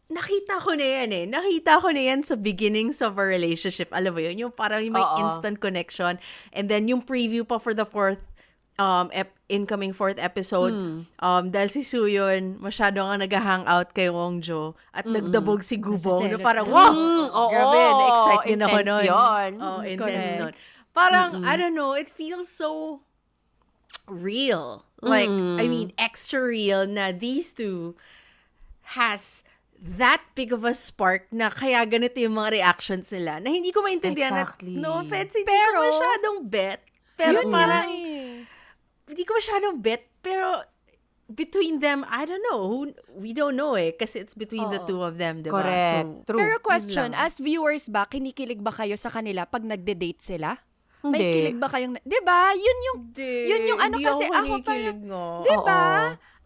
A: nakita ko na yan sa beginnings of a relationship. Alam mo yun? Yung parang may instant connection. And then yung preview pa for the incoming fourth episode, dahil si Suyon, masyado nga nag-hangout kay Wongjo at nagdabog si Gubong. Na parang, wow! Grabe, na-excite din ako nun. Intense nun. Parang, I don't know, it feels so real. Like, I mean, extra real na these two has that big of a spark na kaya ganito yung mga reactions nila na hindi ko maintindihan.
B: Exactly.
A: No offense, hindi ko masyadong bet. Pero parang, hindi ko masyadong bet. Pero, between them, I don't know. We don't know kasi it's between the two of them, diba?
B: Correct.
A: So,
B: True.
C: Pero question, as viewers ba, kinikilig ba kayo sa kanila pag nagde-date sila? May
B: Hindi.
C: kilig ba kayong, diba? Yun yung ano kasi ako parang, diba?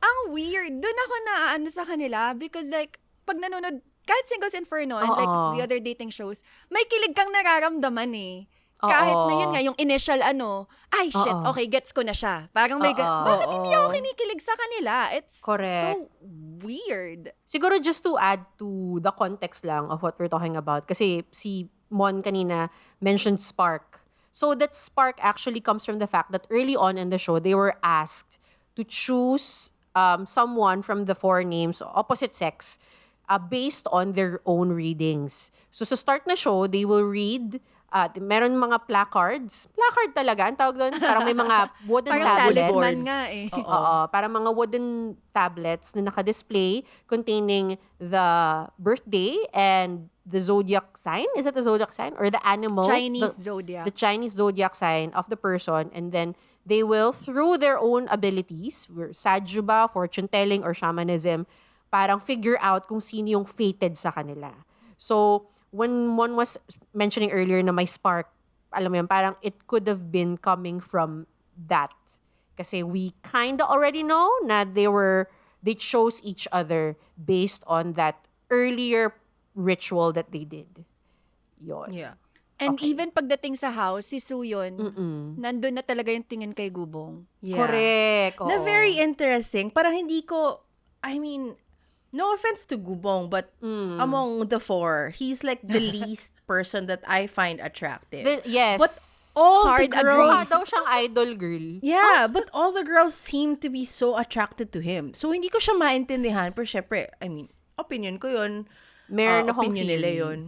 C: Ang weird. Doon ako na sa kanila because like, pag nanonood, kahit Singles Inferno and like the other dating shows, may kilig kang nararamdaman Kahit na yun nga, yung initial ay shit, okay, gets ko na siya. Parang may, bakit hindi ako kinikilig sa kanila? It's so weird.
B: Siguro just to add to the context lang of what we're talking about, kasi si Mon kanina mentioned spark. So that spark actually comes from the fact that early on in the show, they were asked to choose someone from the four names, opposite sex, based on their own readings. So sa start na show, they will read, meron mga placards. Placard talaga, ang tawag doon. Parang may mga wooden
C: parang
B: tablets.
C: talisman nga
B: Parang mga wooden tablets na naka-display containing the birthday and the zodiac sign. Is it the zodiac sign? Or the animal?
C: Zodiac.
B: The Chinese zodiac sign of the person. And then they will, through their own abilities, saju ba, fortune telling, or shamanism, parang figure out kung sino yung fated sa kanila. So, when one was mentioning earlier na may spark, alam mo yun, parang it could have been coming from that. Kasi we kinda already know na they chose each other based on that earlier ritual that they did. Yun.
A: Yeah.
C: And even pagdating sa house, si Suyon, nandun na talaga yung tingin kay Gubong.
A: Yeah.
B: Correct.
A: Na very interesting. Parang hindi ko, I mean, no offense to Gubong, but among the four, he's like the least person that I find attractive.
B: Yes.
A: But all
C: Hard
A: the girls...
B: Mukha daw siyang idol girl.
A: Yeah, but all the girls seem to be so attracted to him. So, hindi ko siya maintindihan. Pero syempre, I mean, opinion ko yun.
B: Meron akong
A: opinion nila
B: theory.
A: yun.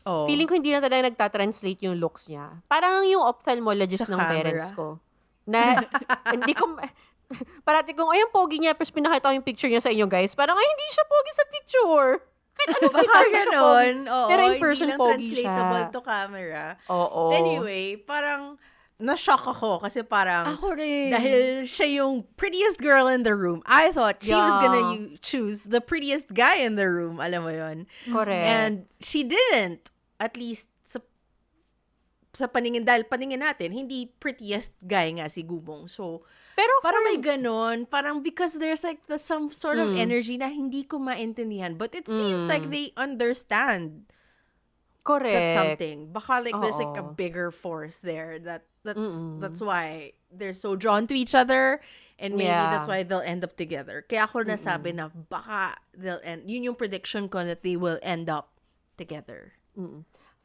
A: Oh.
B: Feeling ko hindi na talaga nagtatranslate yung looks niya. Parang yung ophthalmologist
A: Sa
B: ng
A: camera.
B: parents ko. Na, hindi ko... Parati kong, ayun, pogi niya. Pero pinakita ko yung picture niya sa inyo, guys. Parang, ay, hindi siya pogi sa picture. Kahit anong picture niya siya pogi.
A: Oo,
B: Pero in person,
A: hindi lang
B: pogi siya.
A: translatable to camera.
B: Oo.
A: Anyway, parang na-shock ako kasi parang
C: Ako rin.
A: dahil siya yung prettiest girl in the room. I thought she was gonna choose the prettiest guy in the room. Alam mo yun?
B: Correct.
A: And she didn't. At least sa sa paningin, dahil paningin natin, hindi prettiest guy nga si Gubong. So,
B: Pero
A: parang may ganon, parang because there's like some sort of energy na hindi ko maintindihan. But it seems like they understand
B: correct.
A: that's something. Baka like there's like a
B: Oo.
A: bigger force there that's why they're so drawn to each other, and maybe that's why they'll end up together. Kaya ako nasabi na baka they'll end, yun yung prediction ko, that they will end up together.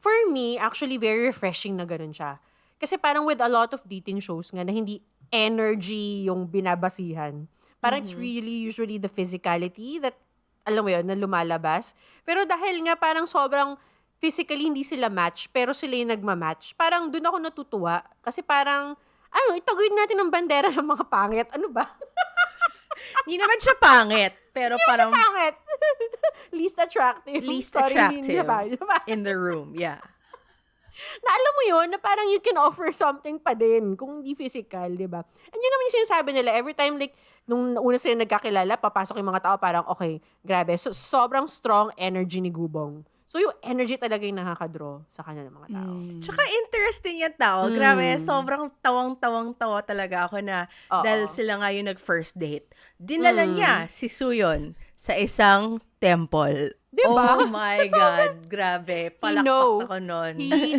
B: For me, actually, very refreshing na ganun siya. Kasi parang with a lot of dating shows nga na hindi energy yung binabasihan. Parang it's really usually the physicality that, alam mo yun, na lumalabas. Pero dahil nga parang sobrang physically hindi sila match, pero sila yung nagmamatch, parang dun ako natutuwa. Kasi parang, itaguyod natin ang bandera ng mga pangit. Ano ba?
A: Hindi naman siya pangit, pero parang
B: Pangit! Least attractive.
A: least
B: Sorry,
A: attractive
B: diba?
A: in the room. Yeah.
B: Na alam mo yun, na parang you can offer something pa din kung hindi physical, di ba? And yun naman yung sinasabi nila, every time like, nung una sila nagkakilala, papasok yung mga tao, parang, okay, grabe. So, sobrang strong energy ni Gubong. So, yung energy talaga yung nakakadraw sa kanya ng mga tao.
A: Tsaka interesting yung tao. Grabe, sobrang tawang-tawang-tawa talaga ako na dahil sila nga yung nag-first date. Dinala niya si Suyon sa isang temple.
B: Diba?
A: Oh my God. Grabe. Palakpak ako nun.
B: He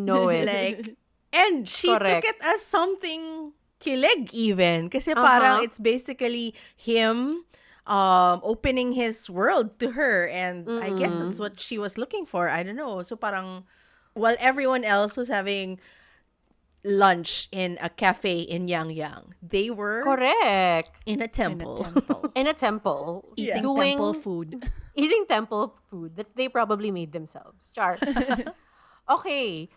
B: know it.
A: Like, and she
B: Correct.
A: took it as something kilig even. Kasi parang it's basically him opening his world to her, and I guess that's what she was looking for. I don't know. So parang while everyone else was having lunch in a cafe in Yangyang, they were
B: Correct.
A: in a temple.
B: In a temple.
C: Eating
B: doing,
C: temple food.
B: Eating temple food that they probably made themselves. Char. Okay.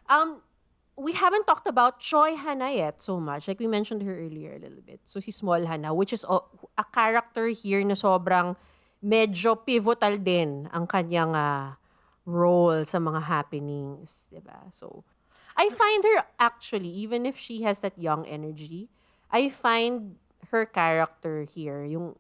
B: We haven't talked about Choi Hana yet so much. Like we mentioned her earlier a little bit. So si Small Hana, which is a character here na sobrang medyo pivotal din ang kanyang role sa mga happenings, diba? So I find her actually, even if she has that young energy, I find her character here, yung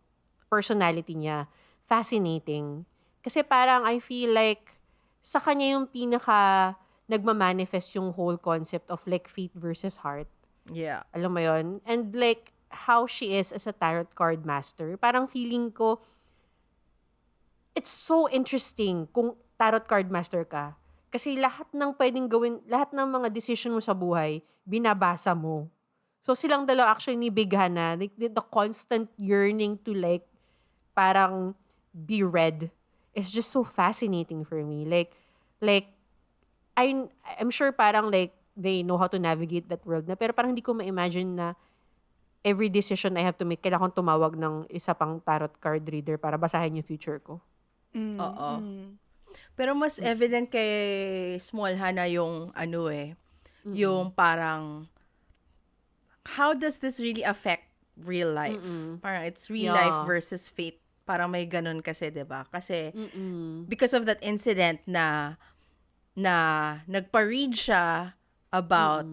B: personality niya, fascinating. Kasi parang I feel like sa kanya yung pinaka nagmamanifest yung whole concept of like fate versus heart.
A: Yeah.
B: Alam mo yun? And like how she is as a tarot card master, parang feeling ko it's so interesting kung tarot card master ka. Kasi lahat ng pwedeng gawin, lahat ng mga decision mo sa buhay, binabasa mo. So silang dalawa actually ni Big Hana, like the constant yearning to like parang be read is just so fascinating for me. Like I'm sure parang like they know how to navigate that world na, pero parang hindi ko ma-imagine na every decision I have to make, kailangan kong tumawag ng isa pang tarot card reader para basahin yung future ko.
A: Oo. Pero mas evident kay Small Hana yung yung parang how does this really affect real life? Parang it's real life versus fate. Parang may ganun kasi, 'di ba? Kasi because of that incident na nagpa-read siya about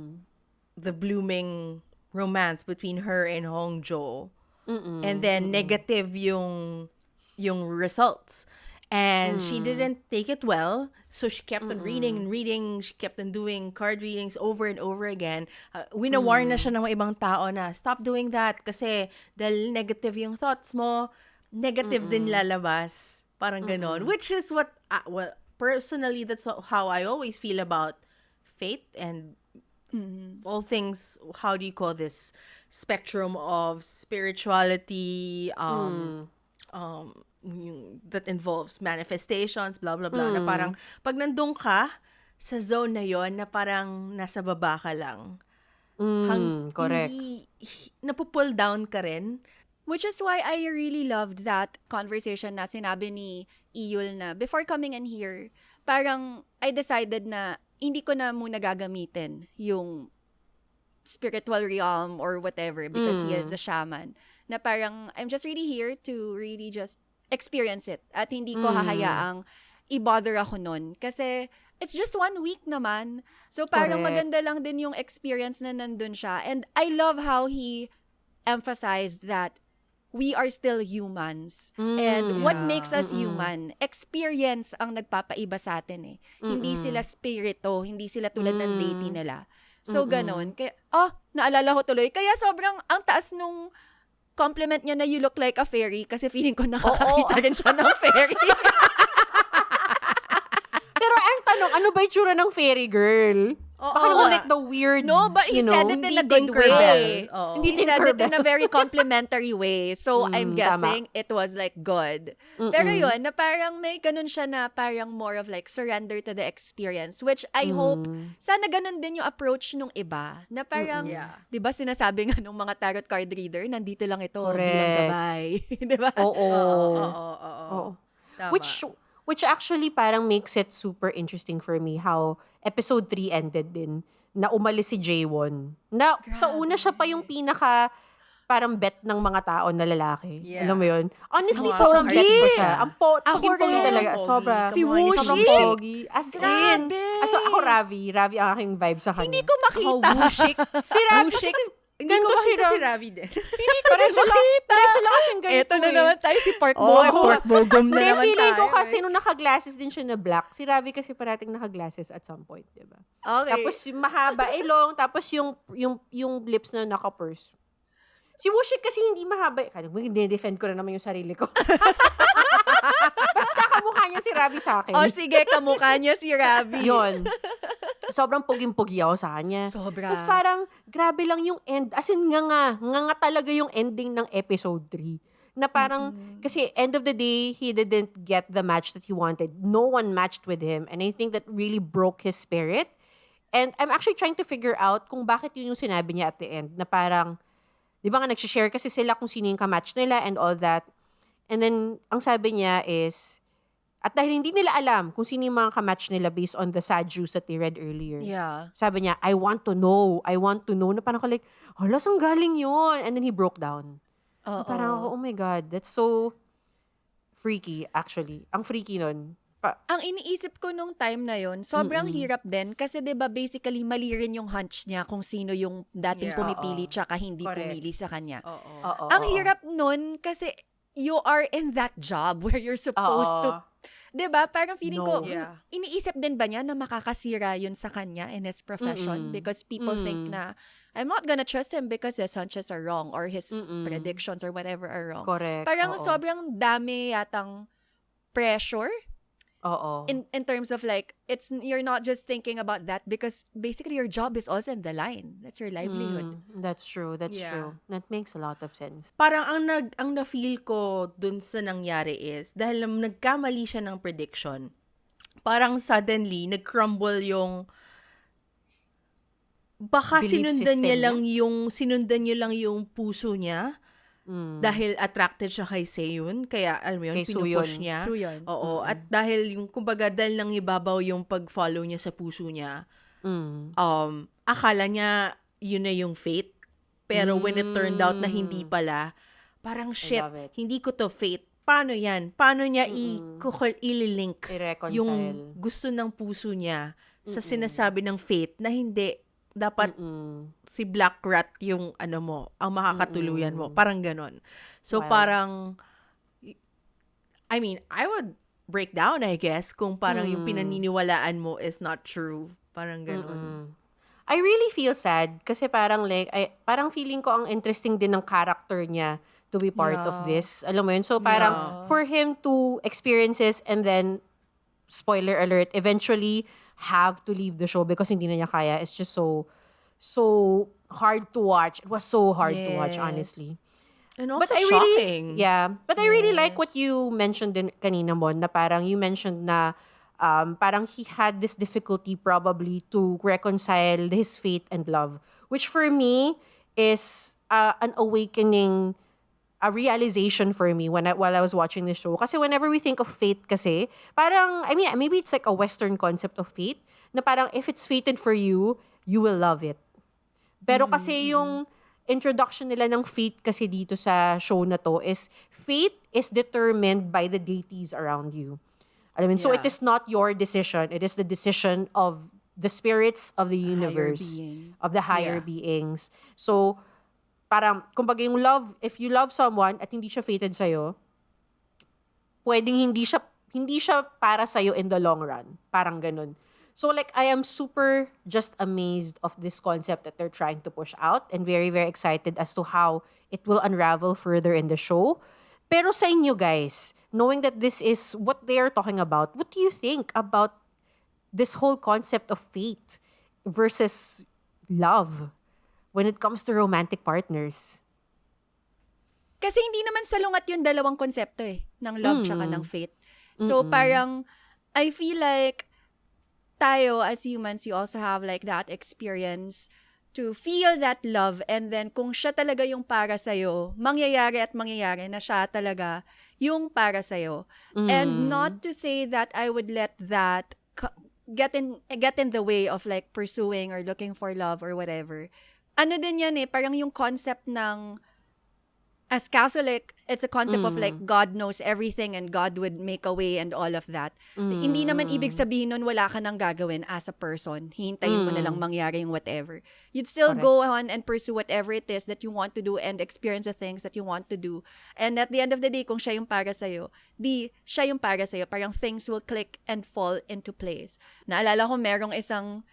A: the blooming romance between her and Hongjo. And then negative yung results. And she didn't take it well, so she kept on reading and reading. She kept on doing card readings over and over again. Winawarn na siya ng mga ibang tao na, stop doing that kasi dahil negative yung thoughts mo, negative din lalabas. Parang ganon. Which is what, personally, that's how I always feel about fate and all things, how do you call this, spectrum of spirituality, that involves manifestations, blah, blah, blah, na parang pag nandun ka sa zone na yon na parang nasa baba ka lang.
B: Correct.
A: Napupull down ka rin.
C: Which is why I really loved that conversation na sinabi ni Iyul na before coming in here, parang I decided na hindi ko na muna gagamitin yung spiritual realm or whatever because he is a shaman. Na parang I'm just really here to really just experience it at hindi ko hahayaang i-bother ako nun. Kasi it's just 1 week naman. So parang
B: Correct.
C: maganda lang din yung experience na nandun siya. And I love how he emphasized that we are still humans. And what
A: Yeah.
C: makes us human? Experience ang nagpapaiba sa atin eh. Hindi sila spirito, hindi sila tulad ng deity nila. So, ganon. Kaya, naalala ko tuloy. Kaya sobrang, ang taas nung compliment niya na you look like a fairy kasi feeling ko nakakakita rin siya ng fairy.
B: Pero ang tanong, ano ba itsura ng fairy girl? Baka naman like the weird,
C: No, but he said it in a good way.
B: Hindi
C: He said it in
B: Tinkerbell.
C: a very complimentary way. So, I'm guessing it was like good. Pero yun, na parang may ganun siya na parang more of like surrender to the experience, which I hope, sana ganun din yung approach nung iba. Na parang, di ba sinasabi nga nung mga tarot card reader, nandito lang ito bilang gabay. Di ba?
A: Oo. Tama.
B: Which actually parang makes it super interesting for me how episode 3 ended din. Na umalis si Jaewon. Na sa una siya pa yung pinaka parang bet ng mga tao na lalaki.
A: Yeah.
B: Alam mo yun? Honestly,
C: Ang
B: sobrang
C: pogi.
B: bet ko siya. Ang
C: Ako
B: pogi
C: rin.
B: talaga.
A: Pogi.
B: Sobra.
C: Si Wooshik.
B: Sobrang pogi. As in.
C: Grabe.
B: So ako Ravi ang aking vibe sa kanya.
C: Hindi ko makita.
A: Wushik.
B: Si Ravi
A: Wushik.
B: kasi
A: Hindi ko
B: ganito
A: makita
B: siya.
A: si Ravi din.
B: Pareso lang kasing ganito
C: Eto na
B: eh.
C: naman tayo si Pork
A: Pork Bogum na
B: Hindi,
A: naman
B: feeling ko
A: tayo,
B: kasi nung naka-glasses din siya na black, si Ravi kasi parating naka-glasses at some point, di ba?
C: Okay.
B: Tapos yung mahaba, long, tapos yung lips na naka-purse. Si Wushik kasi hindi mahaba. Hindi, defend ko na naman yung sarili ko. Basta kamukha niya si Ravi sa akin.
C: O sige, kamukha niya si Ravi.
B: Yun. Sobrang puging-pugi ako sa kanya.
C: Sobra.
B: Tapos parang, grabe lang yung end. As in, nga talaga yung ending ng episode 3. Na parang, kasi end of the day, he didn't get the match that he wanted. No one matched with him. And I think that really broke his spirit. And I'm actually trying to figure out kung bakit yun yung sinabi niya at the end. Na parang, di ba nga nagsishare kasi sila kung sino yung kamatch nila and all that. And then, ang sabi niya is, at dahil hindi nila alam kung sino yung mga kamatch nila based on the saju that they read earlier.
C: Yeah.
B: Sabi niya, I want to know. Na parang ko like, hala, saan galing yun? And then he broke down. Na parang ako, oh my God, that's so freaky actually. Ang freaky nun.
C: Ang iniisip ko nung time na yon, sobrang hirap din kasi 'di ba basically mali rin yung hunch niya kung sino yung dating pumipili tsaka hindi pumili sa kanya.
B: Oo.
C: Ang hirap nun kasi you are in that job where you're supposed to, 'di ba? Parang feeling ko, iniisip din ba niya na makakasira yun sa kanya in his profession because people think na I'm not gonna trust him because his hunches are wrong or his predictions or whatever are wrong.
B: Correct.
C: Parang
B: Oo.
C: sobrang dami yatang pressure.
B: Oo.
C: In terms of like, you're not just thinking about that because basically your job is also in the line. That's your livelihood.
B: That's true. That's
A: Yeah.
B: true. That makes a lot of sense.
A: Parang ang na-feel ko dun sa nangyari is, dahil nagkamali siya ng prediction, parang suddenly, nag-crumble yung, baka
B: Belief
A: sinundan
B: system
A: niya lang yung puso niya, dahil attracted siya kay Seiyun, kaya alam mo yun,
B: Kay
A: pinupush
B: Suyeon.
A: niya.
C: Suyeon.
A: Oo, at dahil yung, kumbaga, dahil nang ibabaw yung pag-follow niya sa puso niya, akala niya yun na yung fate. Pero when it turned out na hindi pala, parang shit,
B: love it.
A: hindi ko to fate. Paano yan? Paano niya ililink
B: I-reconcile.
A: yung gusto ng puso niya sa sinasabi ng fate na hindi dapat si Black Rat yung ang makakatuluyan mo. Parang ganon. So
B: Wild.
A: parang, I mean, I would break down, I guess, kung parang yung pinaniniwalaan mo is not true. Parang ganon.
B: I really feel sad kasi parang like, parang feeling ko ang interesting din ng character niya to be part of this. Alam mo yun? So parang for him to experiences and then, spoiler alert, eventually have to leave the show because hindi na niya kaya. It's just so hard to watch. It was so hard to watch, honestly.
A: And also
B: But I
A: shocking.
B: But I really like what you mentioned din kanina mo na parang you mentioned na parang he had this difficulty probably to reconcile his faith and love, which for me is an awakening, a realization for me while I was watching this show. Kasi whenever we think of fate kasi, parang, I mean, maybe it's like a Western concept of fate, na parang if it's fated for you, you will love it. Pero kasi yung introduction nila ng fate kasi dito sa show na to is, fate is determined by the deities around you. Alam mo, so it is not your decision. It is the decision of the spirits of the universe,
C: being.
B: of the higher beings. So, parang, kumbaga yung love, if you love someone at hindi siya fated sa'yo, pwedeng hindi siya para sa'yo in the long run. Parang ganun. So like, I am super just amazed of this concept that they're trying to push out and very, very excited as to how it will unravel further in the show. Pero sa inyo guys, knowing that this is what they are talking about, what do you think about this whole concept of fate versus love when it comes to romantic partners?
C: Kasi hindi naman salungat yung dalawang konsepto ng love tsaka ng fate. So parang, I feel like, tayo as humans, you also have like that experience to feel that love, and then kung siya talaga yung para sa'yo, mangyayari na siya talaga yung para sa'yo. And not to say that I would let that get in the way of like pursuing or looking for love or whatever. Ano din yan parang yung concept ng, as Catholic, it's a concept of like God knows everything and God would make a way and all of that. Hindi naman ibig sabihin nun wala ka nang gagawin as a person. Hihintayin mo na lang mangyari yung whatever. You'd still go on and pursue whatever it is that you want to do and experience the things that you want to do. And at the end of the day, kung siya yung para sa'yo, siya yung para sa'yo. Parang things will click and fall into place. Naalala ko merong isang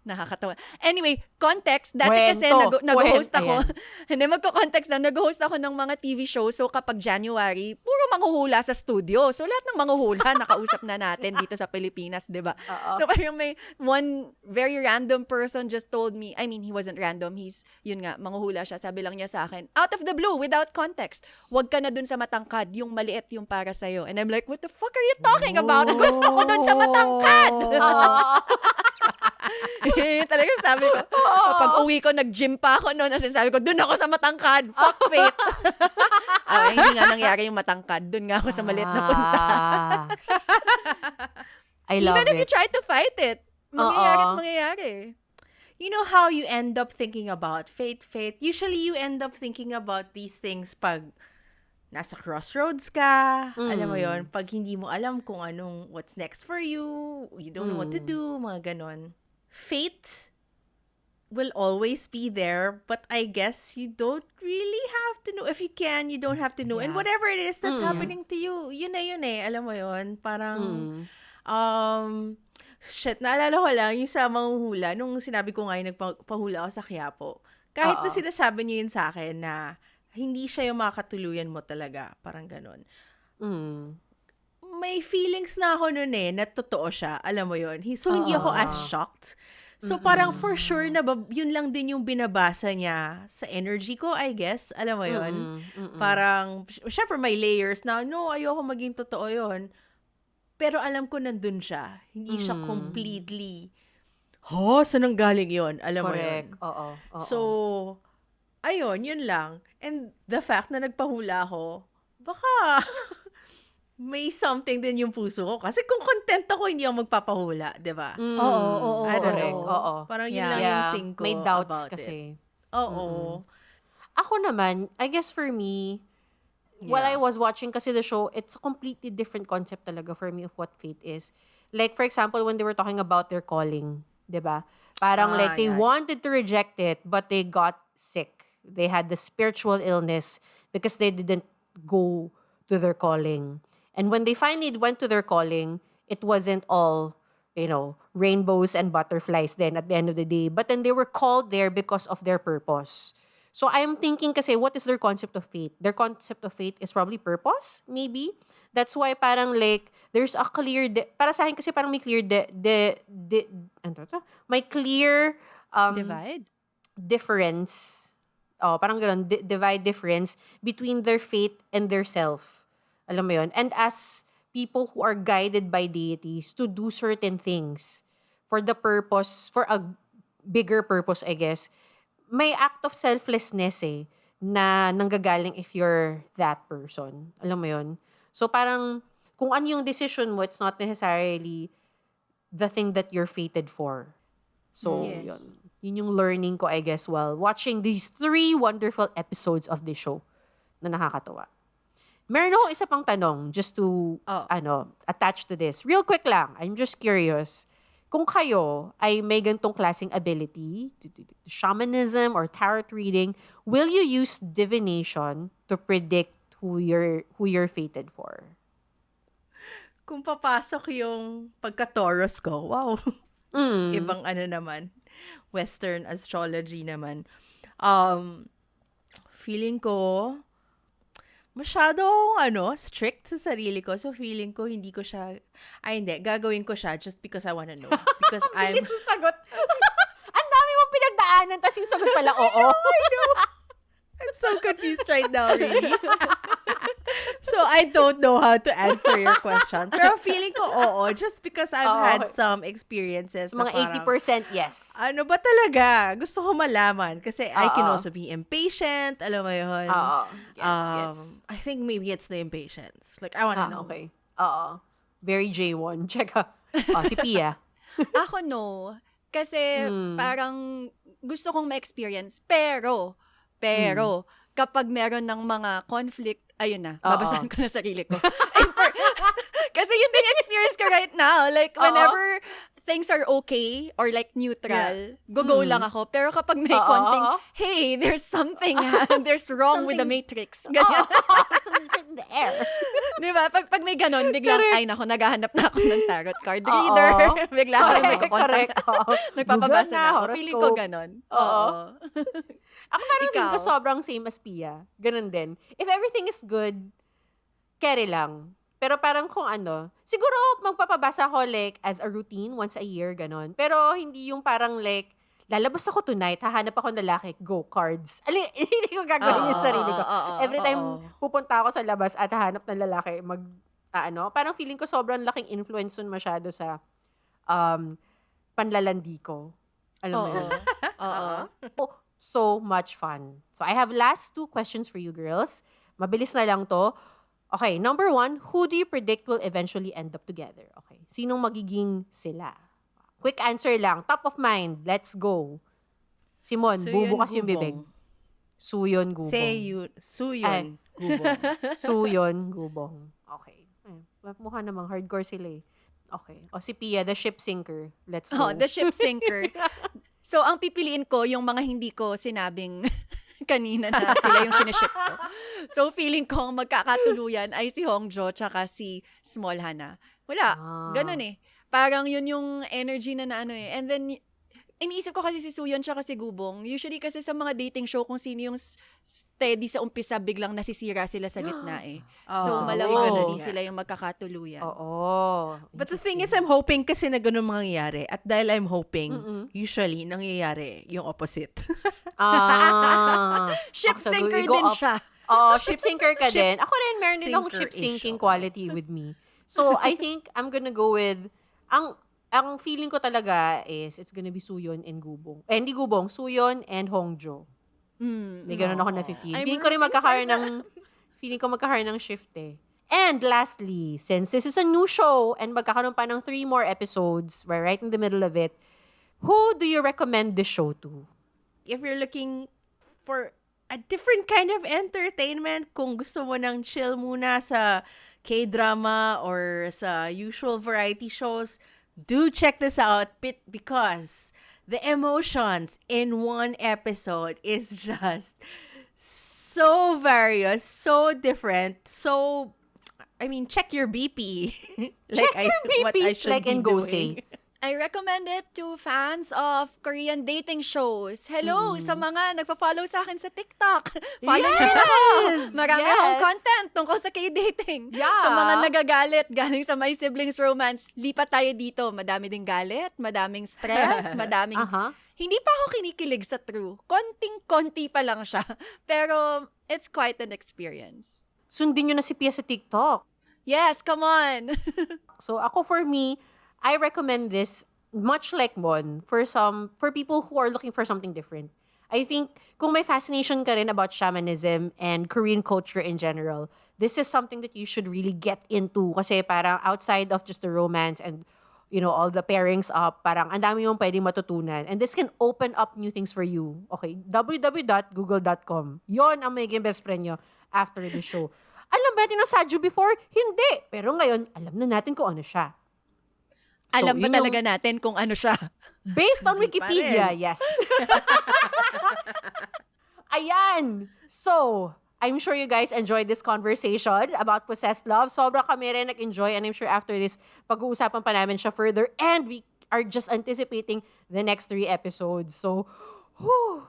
C: nakakatawa. Anyway, context. Dati kasi nag-host ako. Hindi, magko-context na. Nag-host ako ng mga TV show. So, kapag January, puro manghuhula sa studio. So, lahat ng manghuhula, nakausap na natin dito sa Pilipinas, di ba? So, parang may one very random person just told me, I mean, he wasn't random. He's, yun nga, manghuhula siya. Sabi lang niya sa akin, out of the blue, without context, wag ka na dun sa matangkad. Yung maliit yung para sa'yo. And I'm like, what the fuck are you talking about? Gusto ko dun sa matangkad! Talagang sabi ko, pag uwi ko, nag-gym pa ako noon, as in sabi ko, dun ako sa matangkad. Fuck fate. Hindi nga nangyari yung matangkad. Dun nga ako sa maliit na punta.
B: I love
C: Even if you try to fight it, mangyayari at mangyayari.
A: You know how you end up thinking about fate? Usually you end up thinking about these things pag nasa crossroads ka, alam mo yon, pag hindi mo alam kung what's next for you, you don't know what to do, mga ganon. Fate will always be there, but I guess you don't really have to know. If you can, you don't have to know. And whatever it is that's happening to you, yun alam mo yon, parang, naalala ko lang, yung sa manghuhula, nung sinabi ko nga yung nagpahula ako sa Quiapo, kahit na sinasabi niyo yun sa akin na, hindi siya yung makakatuluyan mo talaga, parang ganon. May feelings na ako nun na totoo siya, alam mo yun. So, hindi ako as shocked. So, parang for sure na yun lang din yung binabasa niya sa energy ko, I guess. Alam mo yun? Parang, syempre may layers na, no, ayoko maging totoo yun. Pero alam ko nandun siya. Hindi siya completely, saan ang galing yun? Alam mo yun?
B: Oo.
A: So, ayun, yun lang. And the fact na nagpahula ako, baka may something din yung puso ko. Kasi kung content ako, hindi ako magpapahula, di ba?
C: Oo.
A: I don't know.
B: Oo.
A: Parang yun lang yung thing ko
B: may doubts
A: about
B: kasi.
A: it. Oo.
B: Ako naman, I guess for me, while I was watching kasi the show, it's a completely different concept talaga for me of what fate is. Like, for example, when they were talking about their calling, di ba? Parang they wanted to reject it, but they got sick. They had the spiritual illness because they didn't go to their calling. And when they finally went to their calling, it wasn't all, rainbows and butterflies then at the end of the day. But then they were called there because of their purpose. So I'm thinking kasi, what is their concept of fate? Their concept of fate is probably purpose, maybe. That's why parang there's a clear, para sa akin kasi parang may clear, may clear
C: Divide?
B: difference. Parang gano'n, divide difference between their fate and their self. Alam mo yun? And as people who are guided by deities to do certain things for the purpose, for a bigger purpose, I guess, may act of selflessness na nanggagaling if you're that person. Alam mo yun? So parang, kung ano yung decision mo, it's not necessarily the thing that you're fated for. So, yun. Yun yung learning ko, I guess, while watching these 3 wonderful episodes of the show na nakakatawa. Meron ako isa pang tanong just to attach to this. Real quick lang. I'm just curious. kung kayo ay may gantong klaseng ability, to shamanism or tarot reading, will you use divination to predict who you're fated for?
A: Kung papasok yung pagka-Taurus ko, wow. Ibang ano naman. Western astrology naman. Feeling ko, masyadong, strict sa sarili ko. So, feeling ko, hindi ko siya, hindi, gagawin ko siya just because I wanna know. Because I'm,
B: Bilis yung sagot. Ang dami mong pinagdaanan, tas yung sagot pala, oo.
A: I know. I'm so confused right now, really. So, I don't know how to answer your question. Pero feeling ko, oo, just because I've had some experiences.
B: So, mga 80% yes.
A: Ano ba talaga? Gusto ko malaman. Kasi I can also be impatient. Alam mo yun?
B: Oo. Yes.
A: I think maybe it's the impatience. Like, I wanna know.
B: Okay. Oo. Very J1. Check out. Si Pia.
C: Ako no. Kasi parang gusto kong ma-experience. Pero, kapag meron ng mga conflict, ayun na, babasahan ko na sarili ko. Kasi yun din experience ko right now. Like, whenever things are okay or like neutral, go lang ako. Pero kapag may konting, hey, there's something, there's wrong with the matrix. Ganyan.
B: Something in the air.
C: Diba? Pag may ganon, biglang, ay nako, naghahanap na ako ng tarot card reader. Bigla ako may
B: Correct.
C: Nagpapabasa na ako.
B: horoscope.
C: Feeling ko ganon. Oo.
B: Ako parang feeling ko
C: Ikaw?
B: sobrang same as Pia. Ganun din. If everything is good, carry lang. Pero parang kung siguro magpapabasa ako like as a routine once a year, ganon. Pero hindi yung parang like, lalabas ako tonight, hahanap ako ng lalaki, go, cards. Hindi ko gagawin yung sarili ko. Every time pupunta ako sa labas at hahanap ng lalaki, parang feeling ko sobrang laking influence nun masyado sa panlalandi ko. Alam mo yun? So much fun. So I have last 2 questions for you girls. Mabilis na lang to. Okay, number 1, who do you predict will eventually end up together? Okay, sinong magiging sila? Quick answer lang. Top of mind. Let's go. Simon, bubukas yung bibig. Suyon Gubong.
A: Suyon Gubong.
B: Suyon Gubong. Okay. Mukha namang hardcore sila eh. Okay. O si Pia, the ship sinker. Let's go.
C: The ship sinker. So, ang pipiliin ko, yung mga hindi ko sinabing kanina na sila yung siniship ko. So, feeling ko ang magkakatuluyan ay si Hongjo tsaka si Small Hana. Wala. Ganun eh. Parang yun yung energy na eh. And then, iniisip ko kasi si Suyon tsaka si Gubong. Usually kasi sa mga dating show, kung sino yung steady sa umpisa, biglang nasisira sila sa gitna eh. So, malamang hindi sila yung magkakatuluyan.
B: Oo.
A: But the thing is, I'm hoping kasi na ganun mangyayari. At dahil I'm hoping, usually, nangyayari yung opposite.
C: Ship sinker din siya.
B: Ship sinker ka din. Ako rin, meron din akong ship sinking quality with me. So, I think I'm gonna go with, ang feeling ko talaga is, it's gonna be Suyon and Gubong. Hindi Gubong, Suyon and Hongjo. May ganun ako na-feel. Feeling ko rin magkakaroon ng shift eh. And lastly, since this is a new show and magkakaroon pa ng 3 more episodes, we're right in the middle of it, who do you recommend this show to?
A: If you're looking for a different kind of entertainment, kung gusto mo ng chill muna sa K-drama or sa usual variety shows, do check this out because the emotions in one episode is just so various, so different, so, I mean, check your BP.
B: Check your BP,
A: what I should
B: like
A: be
B: and go
A: doing.
B: say.
C: I recommend it to fans of Korean dating shows. Hello sa mga nagpa-follow sa akin sa TikTok. Follow niyo rin ako. Marami akong content tungkol sa K-dating.
B: Yeah.
C: Sa mga nagagalit galing sa My Siblings Romance, lipat tayo dito. Madami ding galit, madaming stress, madaming... Hindi pa ako kinikilig sa true. Konting-konti pa lang siya. Pero it's quite an experience.
B: Sundin nyo na si Pia sa TikTok.
C: Yes, come on.
B: So ako, for me, I recommend this much like Mon for people who are looking for something different. I think kung may fascination ka rin about shamanism and Korean culture in general, this is something that you should really get into kasi parang outside of just the romance and all the pairings up, parang ang dami yung pwedeng matutunan. And this can open up new things for you. Okay, www.google.com. Yon ang magiging best friend nyo after the show. Alam ba natin ng saju before? Hindi. Pero ngayon, alam na natin kung ano siya.
C: Alam ba
B: yun
C: talaga natin kung ano siya?
B: Based on
A: Hindi pa
B: Wikipedia,
A: rin.
B: yes. Ayan! So, I'm sure you guys enjoyed this conversation about possessed love. Sobra kami rin nag-enjoy and I'm sure after this, pag-uusapan pa namin siya further and we are just anticipating the next 3 episodes. So, whew.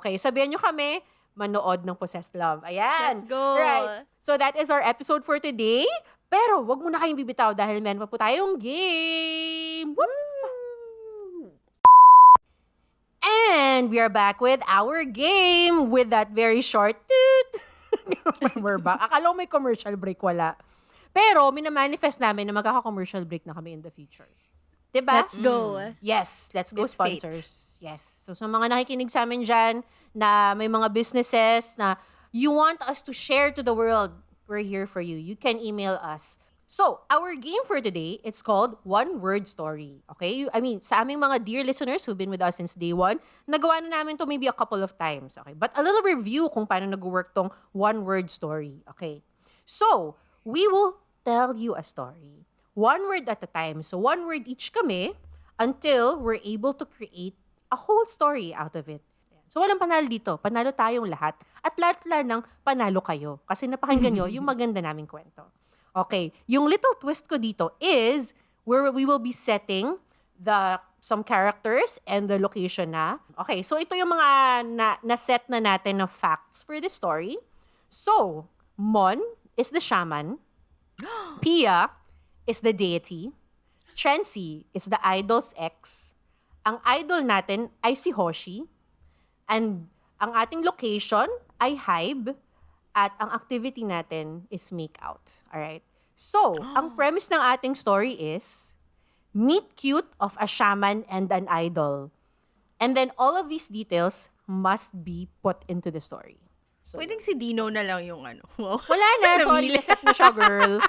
B: Okay, sabihan nyo kami, manood ng possessed love. Ayan!
C: Let's go!
B: Right. So, that is our episode for today. Pero, wag muna kayong bibitaw dahil meron pa po tayong game! Woo! And we are back with our game with that very short toot. We're back. Akala ko may commercial break, wala. Pero, minamanifest namin na magkaka-commercial break na kami in the future. Diba?
C: Let's go.
B: Yes, let's go
A: It's fate.
B: sponsors. Yes. So sa mga nakikinig sa amin dyan na may mga businesses na you want us to share to the world, we're here for you. You can email us. So, our game for today, it's called One Word Story. Okay? I mean, sa aming mga dear listeners who've been with us since day one, nagawa na namin to maybe a couple of times. Okay? But a little review kung paano nag-work tong One Word Story. Okay? So, we will tell you a story. One word at a time. So, one word each kami until we're able to create a whole story out of it. So, walang panalo dito. Panalo tayong lahat. At lahat ng panalo kayo. Kasi napakinggan nyo yung maganda naming kwento. Okay. Yung little twist ko dito is where we will be setting some characters and the location na. Okay. So, ito yung mga na-set na natin na facts for this story. So, Mon is the shaman. Pia is the deity. Trency is the idol's ex. Ang idol natin ay si Hoshi. And ang ating location ay Hive. At ang activity natin is make out. Alright? So, ang premise ng ating story is meet cute of a shaman and an idol. And then all of these details must be put into the story. So,
A: Pwedeng si Dino na lang yung ano. Wow.
B: wala na. Sorry, naset na siya, girl.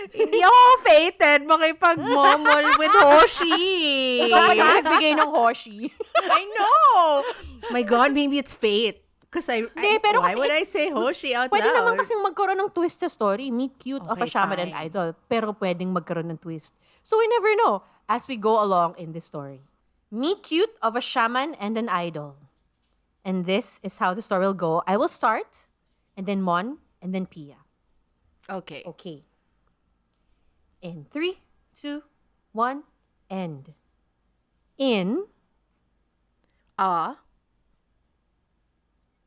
A: Hindi ako fated makipag-momol with Hoshi.
B: Ikaw pa yung nagbigay ng Hoshi.
A: I know. My God, maybe it's fate.
B: Pero
A: why
B: kasi
A: would I say Hoshi out
B: Pwede
A: loud?
B: naman kasing magkaroon ng twist sa story. Meet cute of a
A: Okay,
B: shaman and
A: fine.
B: idol. Pero pwedeng magkaroon ng twist. So we never know as we go along in this story. Meet cute of a shaman and an idol. And this is how the story will go. I will start, and then Mon, and then Pia.
A: Okay.
B: Okay. In 3, 2, 1, end. In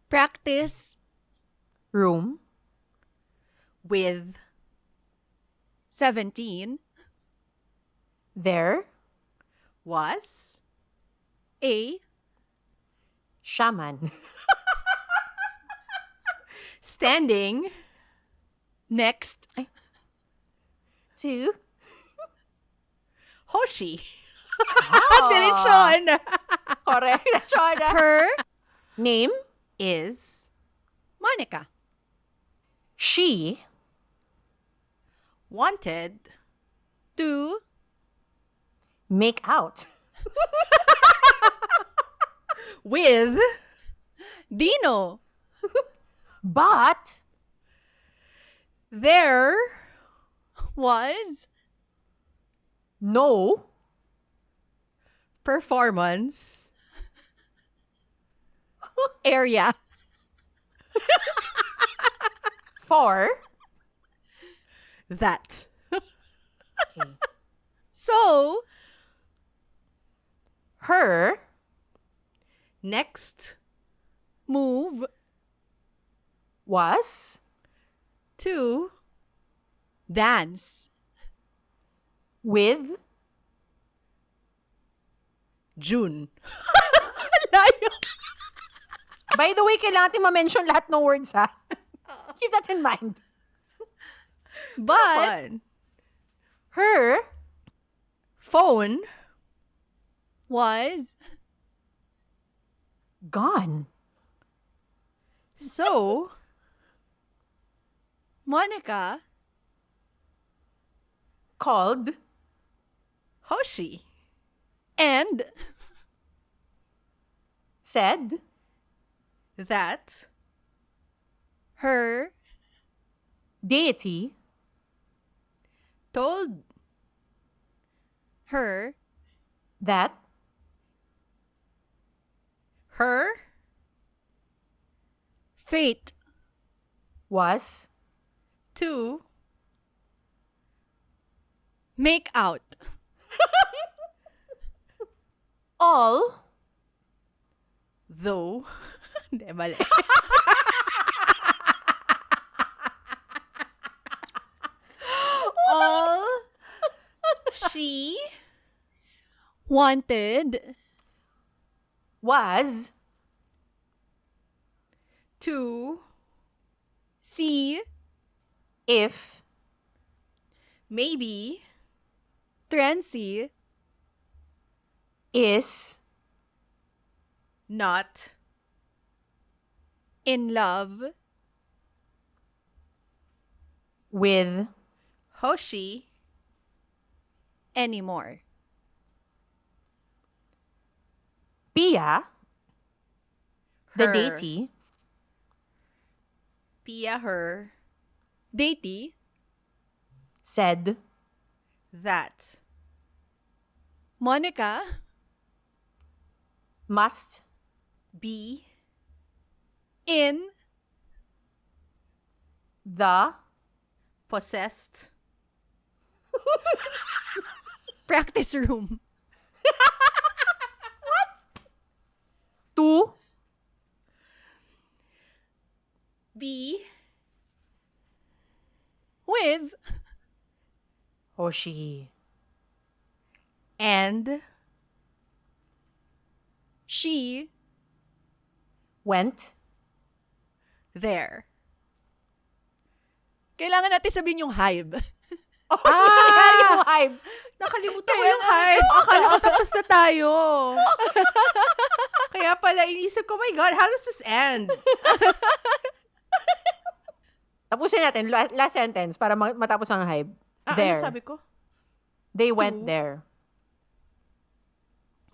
C: Practice
B: room
A: With
C: 17.
B: there
A: was
C: A.
B: shaman
A: standing
C: Next.
B: to
A: Hoshi.
B: Oh.
A: Diretsyon.
B: Correct. Chona.
C: Her.
B: Name
A: Is
C: Monica.
B: she
A: wanted
C: To.
B: make out
A: with
C: Dino.
B: but
A: their
C: Was.
B: no
A: performance
C: Area.
B: for
A: that.
B: okay.
C: So.
B: her
A: Next
C: Move.
B: was
A: to
C: Dance.
B: with
A: June. Layo.
B: by the way, kailangan natin ma-mention lahat ng words, ha? Keep that in mind.
C: But.
A: Fun.
B: Her
A: Phone
C: Was.
B: gone.
A: so
C: Monica.
B: Called
A: Hoshi
C: And.
B: said
A: that
C: Her.
B: deity
A: told
C: her,
B: that
A: Her
C: fate,
B: was
A: to
C: make out,
B: all
A: though. Hindi, mali. All she
C: wanted,
B: was
A: to
C: see,
B: if
A: maybe
C: Trancy,
B: is
A: not
C: in love,
B: with
A: Hoshi
C: anymore.
B: Pia, the
A: Her.
B: deity,
A: Pia her
C: Deity,
B: said
A: that
C: Monica,
B: must
A: be
C: in
B: the
A: possessed
C: practice room
B: to
A: be
C: with
B: Hoshi.
A: and
C: she
B: Went
A: there.
C: Kailangan natin sabihin yung hive.
B: yung hype.
A: Nakalimutan ko yung hype. Akala ko tapos na tayo. Kaya pala inisip ko, my God, how does this end?
B: Tapusin natin. Last sentence para matapos ang hype.
A: Ano
B: There.
A: sabi ko?
B: They went there.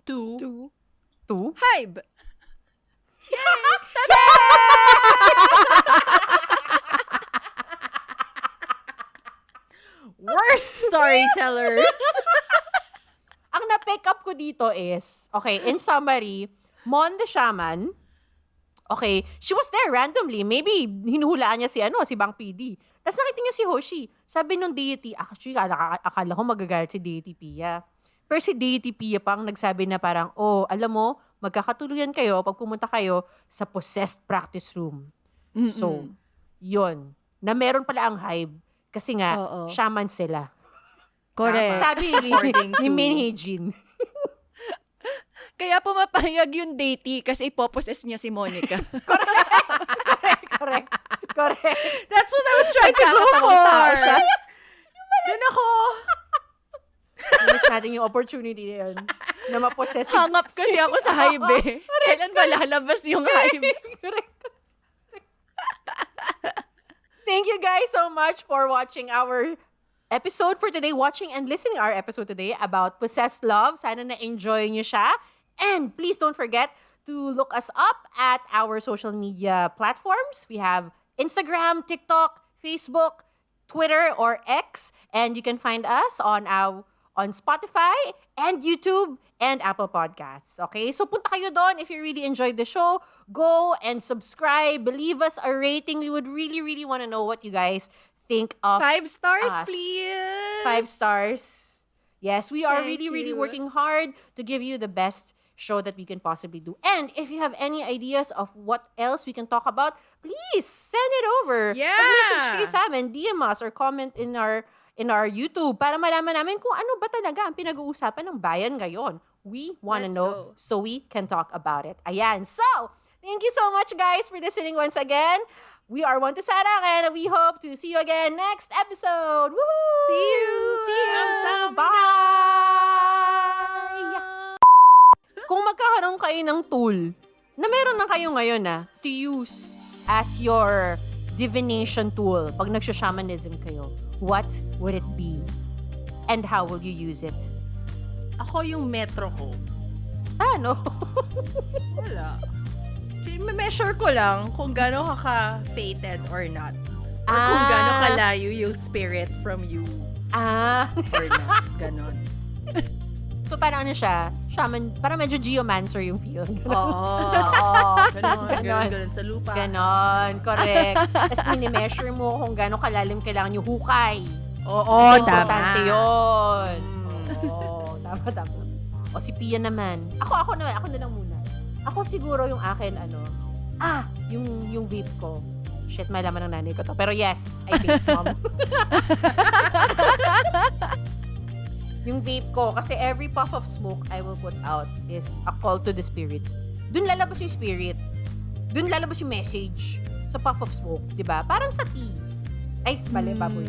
A: To
B: To?
C: Hive.
A: worst storytellers.
B: Ang na-pick up ko dito is, okay, in summary, Mon the Shaman, okay, she was there randomly. Maybe hinuhulaan niya si Bang PD. Tapos nakita niya si Hoshi. Sabi nung deity, actually, akala ko magagalit si deity Pia. Pero si deity Pia pang nagsabi na parang, oh, alam mo, magkakatuluyan kayo pag pumunta kayo sa possessed practice room.
C: Mm-mm.
B: So, yun. Na meron pala ang hive. Kasi nga,
C: Oo.
B: shaman sila.
C: Correct.
B: Sabi
A: According
B: ni
A: to-
B: Minhee Jin.
C: Kaya pumapayag yung deity kasi ipoposes niya si Monica.
B: Correct.
A: That's what I was trying to go
C: Nagkakatawang tao
A: for.
C: siya.
A: Doon ako.
B: Miss natin yung opportunity na yun. Na ma-possess.
C: Hang up kasi ako sa hive eh. Kailan ba lalabas yung hive?
B: Correct. Thank you guys so much for watching our episode for today, watching and listening our episode today about Possessed Love. Sana na-enjoy nyo siya. And please don't forget to look us up at our social media platforms. We have Instagram, TikTok, Facebook, Twitter, or X. And you can find us on Spotify and YouTube and Apple Podcasts. Okay? So punta kayo doon if you really enjoyed the show. Go and subscribe. Leave us a rating. We would really, really want to know what you guys think of
C: 5 stars,
B: us.
C: please.
B: 5 stars. Yes, we are
C: Thank
B: really, really
C: you.
B: working hard to give you the best show that we can possibly do. And if you have any ideas of what else we can talk about, please send it over.
A: Yeah.
B: Mag-message kayo sa amin, DM us, or comment in our YouTube para malaman namin kung ano ba talaga ang pinag-uusapan ng bayan ngayon. We want to
C: Let's
B: know
C: go.
B: so we can talk about it. Ayan. So, thank you so much guys for listening once again. We are One to Sarang and we hope to see you again next episode. Woo!
C: See you.
B: See you.
A: Kamsahamnida.
B: Bye! Kung magkakaroon kayo ng tool na meron na kayo ngayon to use as your divination tool pag nagsha-shamanism kayo, what would it be? And how will you use it?
A: Ako yung metro ko.
B: Ano?
A: Wala. Measure ko lang kung gaano ka-fated or not. Or kung gaano kalayo yung spirit from you
B: Ah.
A: or not. Ganon.
B: So, parang ano siya, shaman, parang medyo geomancer yung feel.
A: Oo. Ganon sa lupa.
B: Ganon, correct. Tapos mini-measure mo kung gano'ng kalalim kailangan yung hukay.
A: Oo,
B: Kasi
A: tama.
B: importante yun. Oo, tama. O si Pia naman. Ako na lang muna. Ako siguro yung akin, yung vape ko. Shit, may laman ng nanay ko to. Pero yes, I vape, mom. Yung vape ko, kasi every puff of smoke I will put out is a call to the spirits. Dun lalabas yung spirit. Dun lalabas yung message sa puff of smoke, di ba? Parang sa tea. Ay, bale, baboy.